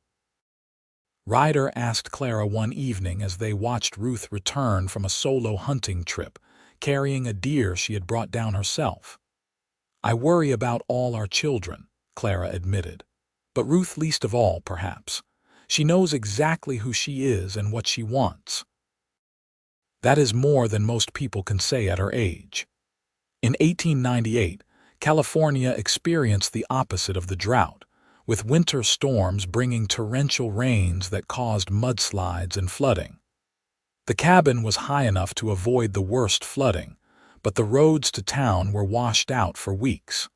S1: Ryder asked Clara one evening as they watched Ruth return from a solo hunting trip, carrying a deer she had brought down herself. "I worry about all our children," Clara admitted. "But Ruth least of all, perhaps. She knows exactly who she is and what she wants." That is more than most people can say at her age. In 1898, California experienced the opposite of the drought, with winter storms bringing torrential rains that caused mudslides and flooding. The cabin was high enough to avoid the worst flooding, but the roads to town were washed out for weeks.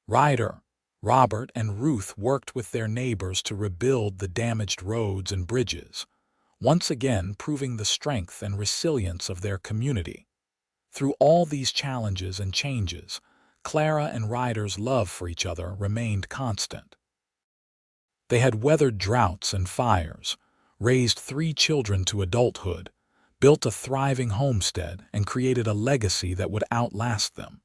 S1: Ryder, Robert, and Ruth worked with their neighbors to rebuild the damaged roads and bridges, once again proving the strength and resilience of their community. Through all these challenges and changes, Clara and Ryder's love for each other remained constant. They had weathered droughts and fires, raised 3 children to adulthood, built a thriving homestead, and created a legacy that would outlast them.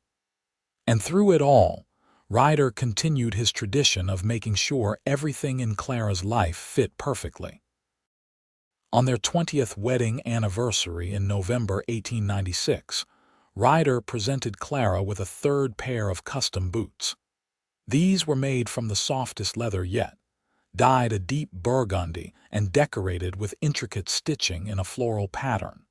S1: And through it all, Ryder continued his tradition of making sure everything in Clara's life fit perfectly. On their 20th wedding anniversary in November 1896, Ryder presented Clara with a 3rd pair of custom boots. These were made from the softest leather yet, dyed a deep burgundy and decorated with intricate stitching in a floral pattern.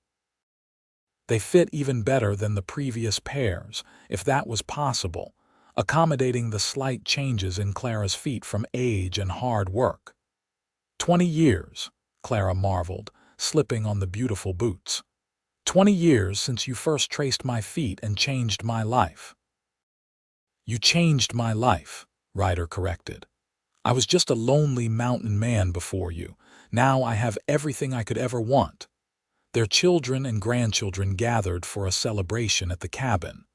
S1: They fit even better than the previous pairs, if that was possible, accommodating the slight changes in Clara's feet from age and hard work. 20 years, Clara marveled, slipping on the beautiful boots. 20 years since you first traced my feet and changed my life. "You changed my life," Ryder corrected. "I was just a lonely mountain man before you. Now I have everything I could ever want." Their children and grandchildren gathered for a celebration at the cabin.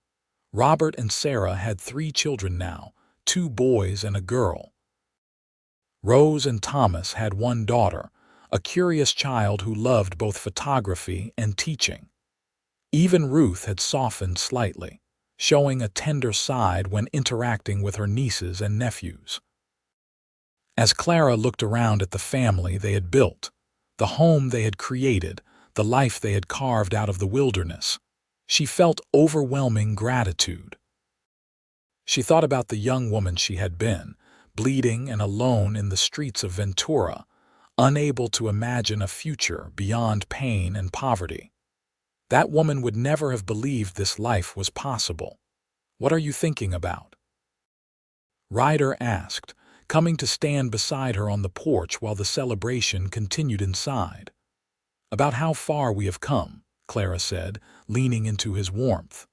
S1: Robert and Sarah had 3 children now, 2 boys and a girl. Rose and Thomas had 1 daughter, a curious child who loved both photography and teaching. Even Ruth had softened slightly, showing a tender side when interacting with her nieces and nephews. As Clara looked around at the family they had built, the home they had created, the life they had carved out of the wilderness, she felt overwhelming gratitude. She thought about the young woman she had been, bleeding and alone in the streets of Ventura, unable to imagine a future beyond pain and poverty. That woman would never have believed this life was possible. "What are you thinking about?" Ryder asked, coming to stand beside her on the porch while the celebration continued inside. "About how far we have come," Clara said, leaning into his warmth.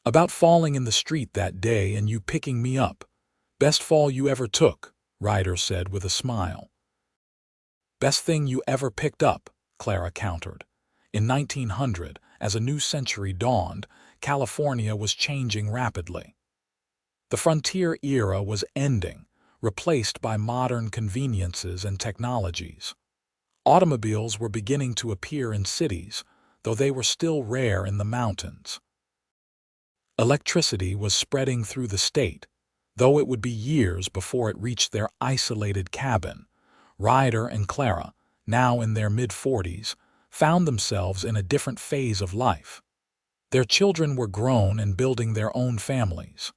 S1: "About falling in the street that day and you picking me up. Best fall you ever took," Ryder said with a smile. Best thing you ever picked up, Clara countered. In 1900, as a new century dawned, California was changing rapidly. The frontier era was ending, replaced by modern conveniences and technologies. Automobiles were beginning to appear in cities, though they were still rare in the mountains. Electricity was spreading through the state, though it would be years before it reached their isolated cabin. Ryder and Clara, now in their mid-40s, found themselves in a different phase of life. Their children were grown and building their own families.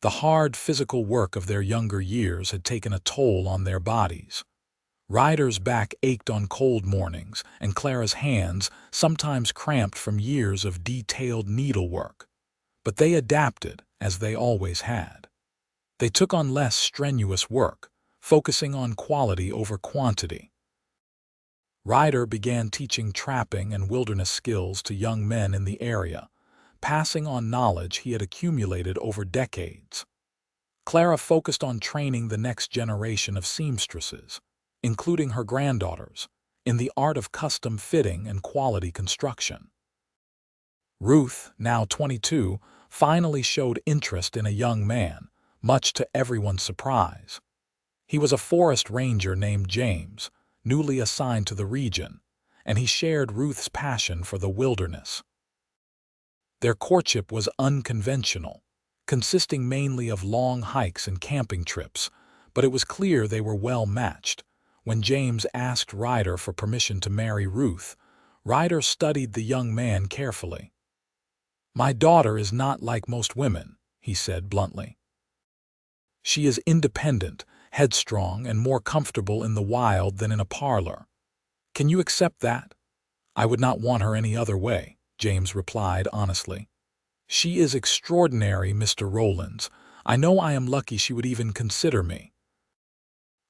S1: The hard physical work of their younger years had taken a toll on their bodies. Ryder's back ached on cold mornings, and Clara's hands sometimes cramped from years of detailed needlework. But they adapted, as they always had. They took on less strenuous work, focusing on quality over quantity. Ryder began teaching trapping and wilderness skills to young men in the area, passing on knowledge he had accumulated over decades. Clara focused on training the next generation of seamstresses, including her granddaughters, in the art of custom fitting and quality construction. Ruth, now 22, finally showed interest in a young man, much to everyone's surprise. He was a forest ranger named James, newly assigned to the region, and he shared Ruth's passion for the wilderness. Their courtship was unconventional, consisting mainly of long hikes and camping trips, but it was clear they were well matched. When James asked Ryder for permission to marry Ruth, Ryder studied the young man carefully. "My daughter is not like most women," he said bluntly. "She is independent, headstrong, and more comfortable in the wild than in a parlor. Can you accept that?" "I would not want her any other way," James replied honestly. "She is extraordinary, Mr. Rollins. I know I am lucky she would even consider me."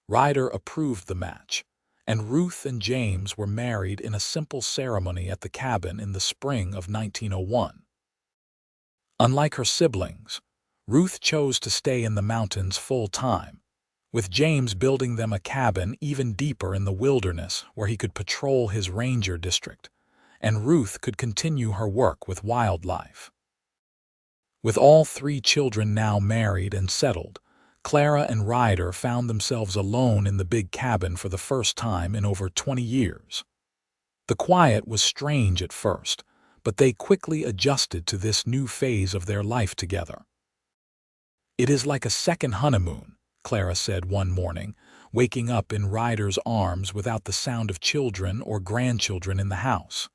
S1: Ryder approved the match, and Ruth and James were married in a simple ceremony at the cabin in the spring of 1901. Unlike her siblings, Ruth chose to stay in the mountains full-time, with James building them a cabin even deeper in the wilderness where he could patrol his ranger district, and Ruth could continue her work with wildlife. With all three children now married and settled, Clara and Ryder found themselves alone in the big cabin for the first time in over 20 years. The quiet was strange at first, but they quickly adjusted to this new phase of their life together. "It is like a second honeymoon," Clara said one morning, waking up in Ryder's arms without the sound of children or grandchildren in the house.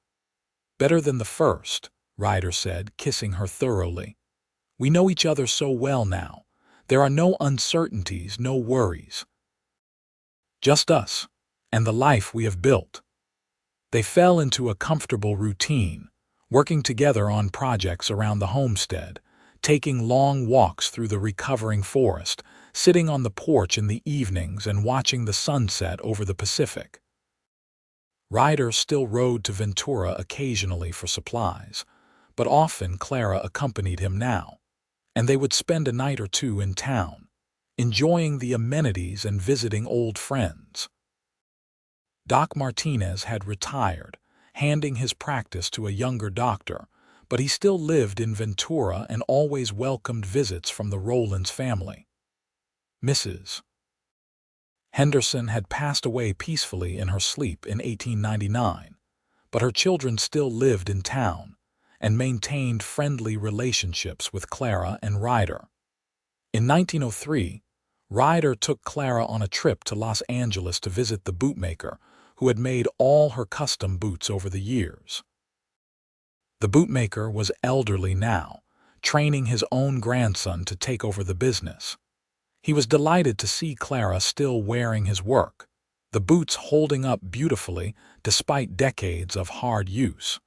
S1: "Better than the first," Ryder said, kissing her thoroughly. "We know each other so well now. There are no uncertainties, no worries. Just us, and the life we have built." They fell into a comfortable routine, working together on projects around the homestead, taking long walks through the recovering forest, sitting on the porch in the evenings and watching the sunset over the Pacific. Ryder still rode to Ventura occasionally for supplies, but often Clara accompanied him now, and they would spend a night or two in town, enjoying the amenities and visiting old friends. Doc Martinez had retired, handing his practice to a younger doctor, but he still lived in Ventura and always welcomed visits from the Rollins family. Mrs. Henderson had passed away peacefully in her sleep in 1899, but her children still lived in town and maintained friendly relationships with Clara and Ryder. In 1903, Ryder took Clara on a trip to Los Angeles to visit the bootmaker who had made all her custom boots over the years. The bootmaker was elderly now, training his own grandson to take over the business. He was delighted to see Clara still wearing his work, the boots holding up beautifully despite decades of hard use.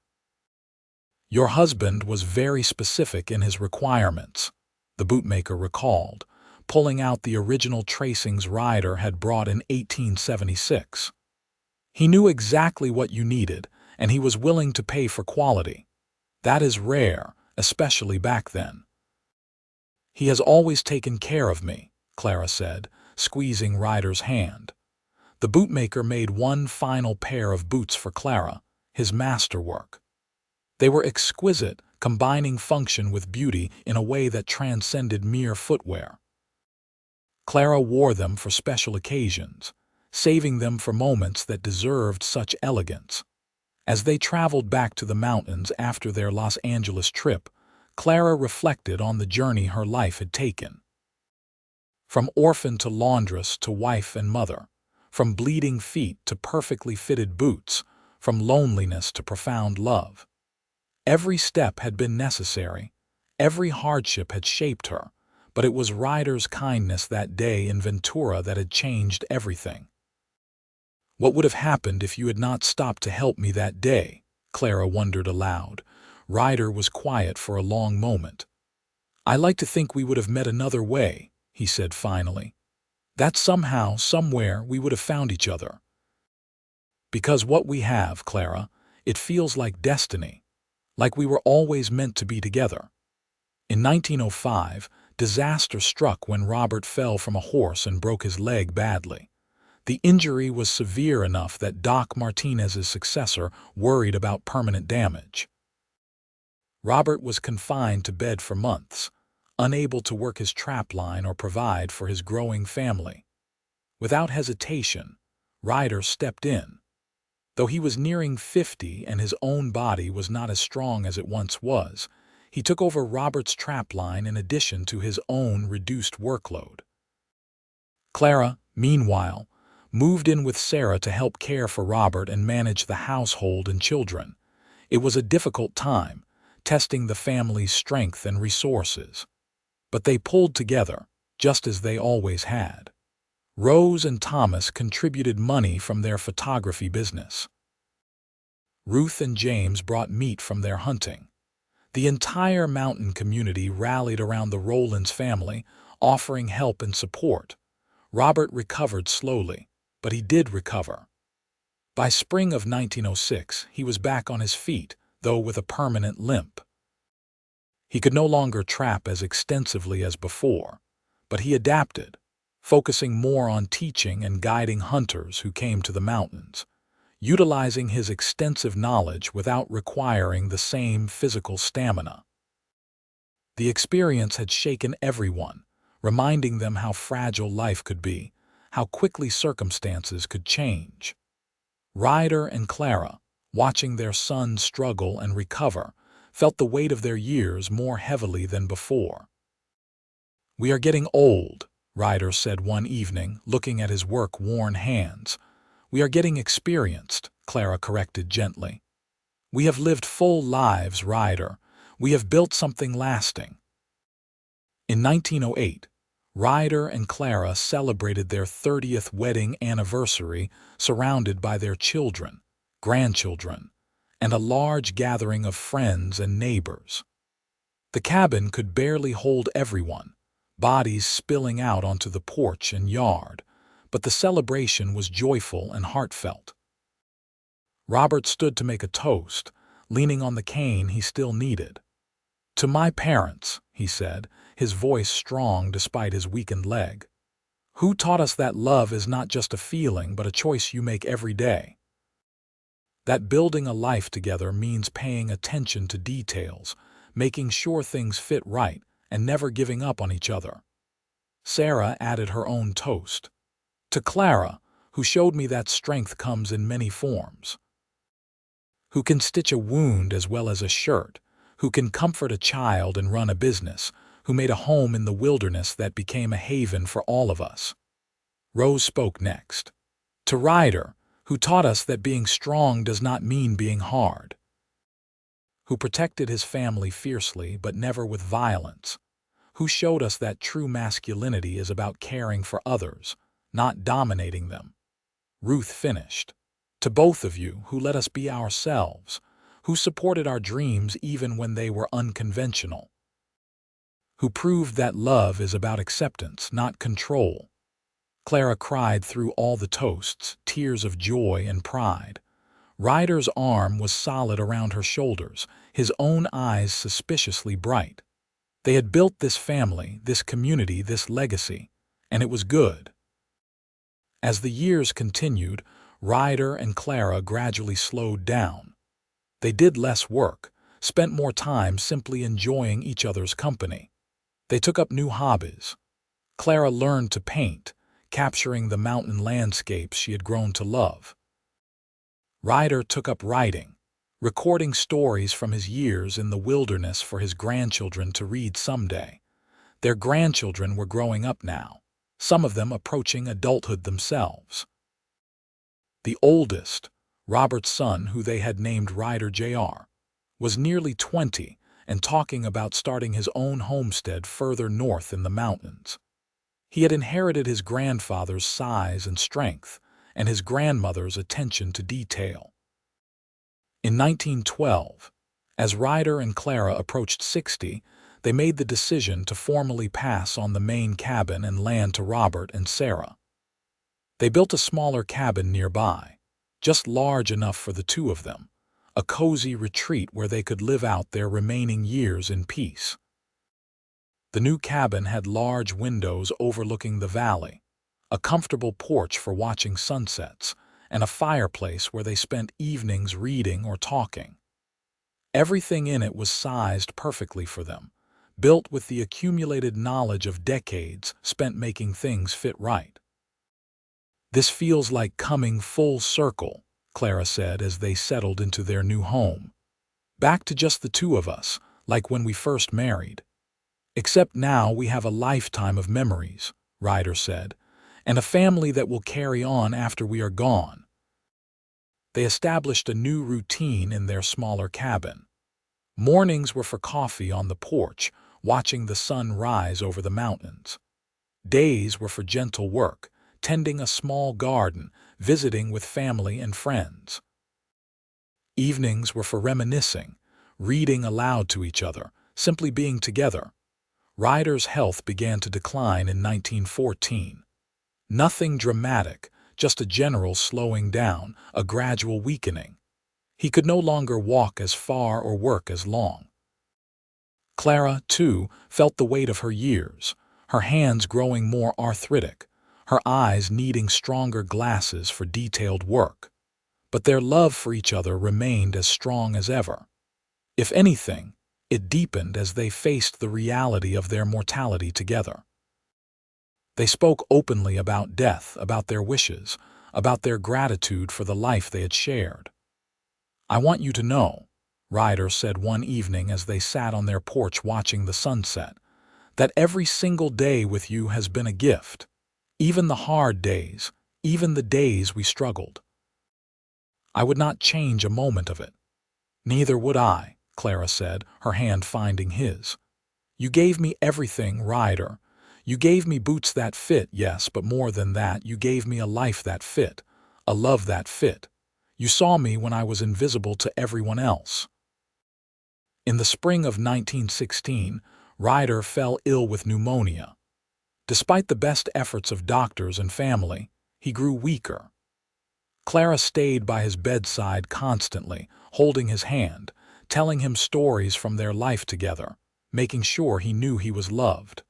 S1: "Your husband was very specific in his requirements," the bootmaker recalled, pulling out the original tracings Ryder had brought in 1876. "He knew exactly what you needed, and he was willing to pay for quality. That is rare, especially back then." "He has always taken care of me," Clara said, squeezing Ryder's hand. The bootmaker made one final pair of boots for Clara, his masterwork. They were exquisite, combining function with beauty in a way that transcended mere footwear. Clara wore them for special occasions, saving them for moments that deserved such elegance. As they traveled back to the mountains after their Los Angeles trip, Clara reflected on the journey her life had taken. From orphan to laundress to wife and mother, from bleeding feet to perfectly fitted boots, from loneliness to profound love. Every step had been necessary, every hardship had shaped her, but it was Ryder's kindness that day in Ventura that had changed everything. "What would have happened if you had not stopped to help me that day?" Clara wondered aloud. Ryder was quiet for a long moment. "I like to think we would have met another way," he said finally. "That somehow, somewhere, we would have found each other. Because what we have, Clara, it feels like destiny, like we were always meant to be together." In 1905, disaster struck when Robert fell from a horse and broke his leg badly. The injury was severe enough that Doc Martinez's successor worried about permanent damage. Robert was confined to bed for months, unable to work his trapline or provide for his growing family. Without hesitation, Ryder stepped in. Though he was nearing 50 and his own body was not as strong as it once was, he took over Robert's trapline in addition to his own reduced workload. Clara, meanwhile, moved in with Sarah to help care for Robert and manage the household and children. It was a difficult time, testing the family's strength and resources. But they pulled together, just as they always had. Rose and Thomas contributed money from their photography business. Ruth and James brought meat from their hunting. The entire mountain community rallied around the Rollins family, offering help and support. Robert recovered slowly, but he did recover. By spring of 1906, he was back on his feet, though with a permanent limp. He could no longer trap as extensively as before, but he adapted, focusing more on teaching and guiding hunters who came to the mountains, utilizing his extensive knowledge without requiring the same physical stamina. The experience had shaken everyone, reminding them how fragile life could be, how quickly circumstances could change. Ryder and Clara, watching their son struggle and recover, felt the weight of their years more heavily than before. "We are getting old," Ryder said one evening, looking at his work-worn hands. "We are getting experienced," Clara corrected gently. "We have lived full lives, Ryder. We have built something lasting." In 1908, Ryder and Clara celebrated their 30th wedding anniversary surrounded by their children, grandchildren, and a large gathering of friends and neighbors. The cabin could barely hold everyone, bodies spilling out onto the porch and yard, but the celebration was joyful and heartfelt. Robert stood to make a toast, leaning on the cane he still needed. "To my parents," he said, his voice strong despite his weakened leg, "who taught us that love is not just a feeling but a choice you make every day. That building a life together means paying attention to details, making sure things fit right, and never giving up on each other." Sarah added her own toast. "To Clara, who showed me that strength comes in many forms. Who can stitch a wound as well as a shirt, who can comfort a child and run a business, who made a home in the wilderness that became a haven for all of us." Rose spoke next. "To Ryder, who taught us that being strong does not mean being hard. Who protected his family fiercely but never with violence. Who showed us that true masculinity is about caring for others, not dominating them." Ruth finished. "To both of you who let us be ourselves, who supported our dreams even when they were unconventional. Who proved that love is about acceptance, not control." Clara cried through all the toasts, tears of joy and pride. Ryder's arm was solid around her shoulders, his own eyes suspiciously bright. They had built this family, this community, this legacy, and it was good. As the years continued, Ryder and Clara gradually slowed down. They did less work, spent more time simply enjoying each other's company. They took up new hobbies. Clara learned to paint, capturing the mountain landscapes she had grown to love. Ryder took up writing, recording stories from his years in the wilderness for his grandchildren to read someday. Their grandchildren were growing up now, some of them approaching adulthood themselves. The oldest, Robert's son, who they had named Ryder Jr., was nearly 20 and talking about starting his own homestead further north in the mountains. He had inherited his grandfather's size and strength, and his grandmother's attention to detail. In 1912, as Ryder and Clara approached 60, they made the decision to formally pass on the main cabin and land to Robert and Sarah. They built a smaller cabin nearby, just large enough for the two of them, a cozy retreat where they could live out their remaining years in peace. The new cabin had large windows overlooking the valley, a comfortable porch for watching sunsets, and a fireplace where they spent evenings reading or talking. Everything in it was sized perfectly for them, built with the accumulated knowledge of decades spent making things fit right. "This feels like coming full circle," Clara said as they settled into their new home. "Back to just the two of us, like when we first married. Except now we have a lifetime of memories," Ryder said, "and a family that will carry on after we are gone." They established a new routine in their smaller cabin. Mornings were for coffee on the porch, watching the sun rise over the mountains. Days were for gentle work, tending a small garden, visiting with family and friends. Evenings were for reminiscing, reading aloud to each other, simply being together. Ryder's health began to decline in 1914. Nothing dramatic, just a general slowing down, a gradual weakening. He could no longer walk as far or work as long. Clara, too, felt the weight of her years, her hands growing more arthritic, her eyes needing stronger glasses for detailed work. But their love for each other remained as strong as ever. If anything, it deepened as they faced the reality of their mortality together. They spoke openly about death, about their wishes, about their gratitude for the life they had shared. "I want you to know," Ryder said one evening as they sat on their porch watching the sunset, "that every single day with you has been a gift. Even the hard days, even the days we struggled. I would not change a moment of it." "Neither would I," Clara said, her hand finding his. "You gave me everything, Ryder. You gave me boots that fit, yes, but more than that, you gave me a life that fit, a love that fit. You saw me when I was invisible to everyone else." In the spring of 1916, Ryder fell ill with pneumonia. Despite the best efforts of doctors and family, he grew weaker. Clara stayed by his bedside constantly, holding his hand, telling him stories from their life together, making sure he knew he was loved.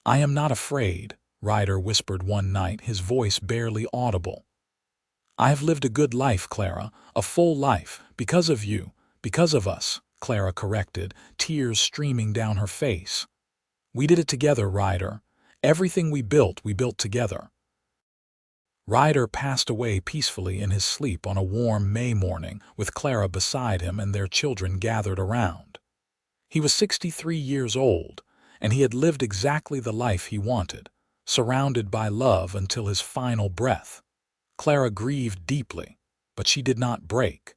S1: "I am not afraid," Ryder whispered one night, his voice barely audible. "I have lived a good life, Clara, a full life, because of you, because of us," Clara corrected, tears streaming down her face. "We did it together, Ryder. Everything we built together." Ryder passed away peacefully in his sleep on a warm May morning, with Clara beside him and their children gathered around. He was 63 years old, and he had lived exactly the life he wanted, surrounded by love until his final breath. Clara grieved deeply, but she did not break.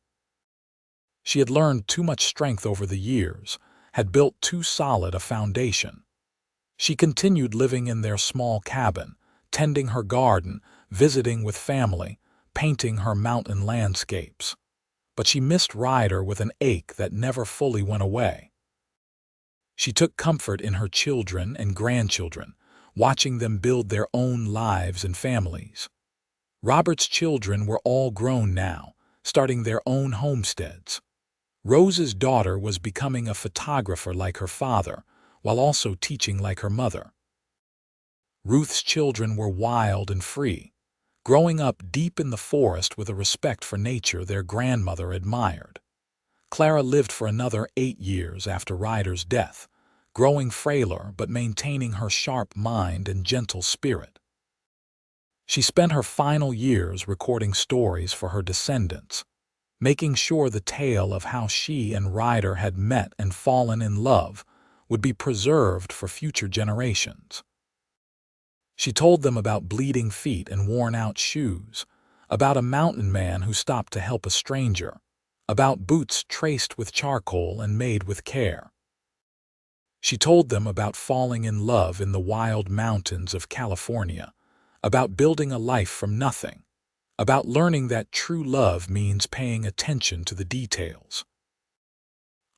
S1: She had learned too much strength over the years, had built too solid a foundation. She continued living in their small cabin, tending her garden, visiting with family, painting her mountain landscapes. But she missed Ryder with an ache that never fully went away. She took comfort in her children and grandchildren, watching them build their own lives and families. Robert's children were all grown now, starting their own homesteads. Rose's daughter was becoming a photographer like her father, while also teaching like her mother. Ruth's children were wild and free, growing up deep in the forest with a respect for nature their grandmother admired. Clara lived for another 8 years after Ryder's death, growing frailer but maintaining her sharp mind and gentle spirit. She spent her final years recording stories for her descendants, making sure the tale of how she and Ryder had met and fallen in love would be preserved for future generations. She told them about bleeding feet and worn-out shoes, about a mountain man who stopped to help a stranger, about boots traced with charcoal and made with care. She told them about falling in love in the wild mountains of California, about building a life from nothing, about learning that true love means paying attention to the details.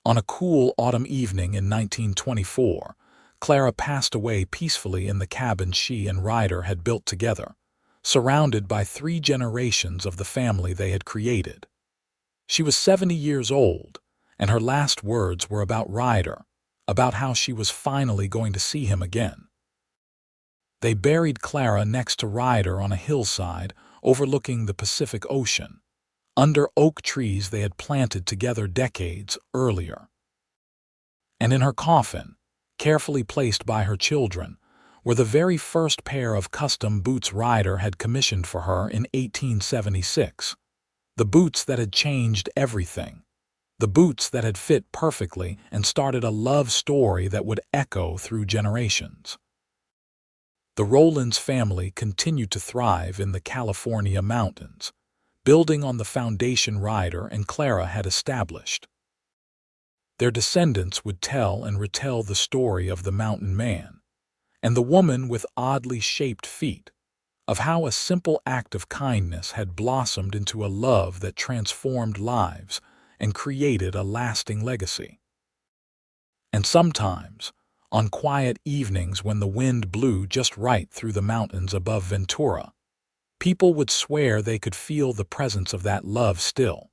S1: On a cool autumn evening in 1924, Clara passed away peacefully in the cabin she and Ryder had built together, surrounded by 3 generations of the family they had created. She was 70 years old, and her last words were about Ryder, about how she was finally going to see him again. They buried Clara next to Ryder on a hillside overlooking the Pacific Ocean, under oak trees they had planted together decades earlier. And in her coffin, carefully placed by her children, were the very first pair of custom boots Ryder had commissioned for her in 1876. The boots that had changed everything. The boots that had fit perfectly and started a love story that would echo through generations. The Rollins family continued to thrive in the California mountains, building on the foundation Ryder and Clara had established. Their descendants would tell and retell the story of the mountain man and the woman with oddly shaped feet, of how a simple act of kindness had blossomed into a love that transformed lives and created a lasting legacy. And sometimes, on quiet evenings when the wind blew just right through the mountains above Ventura, people would swear they could feel the presence of that love still,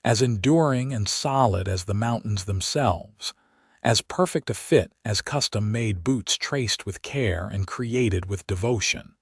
S1: as enduring and solid as the mountains themselves, as perfect a fit as custom-made boots traced with care and created with devotion.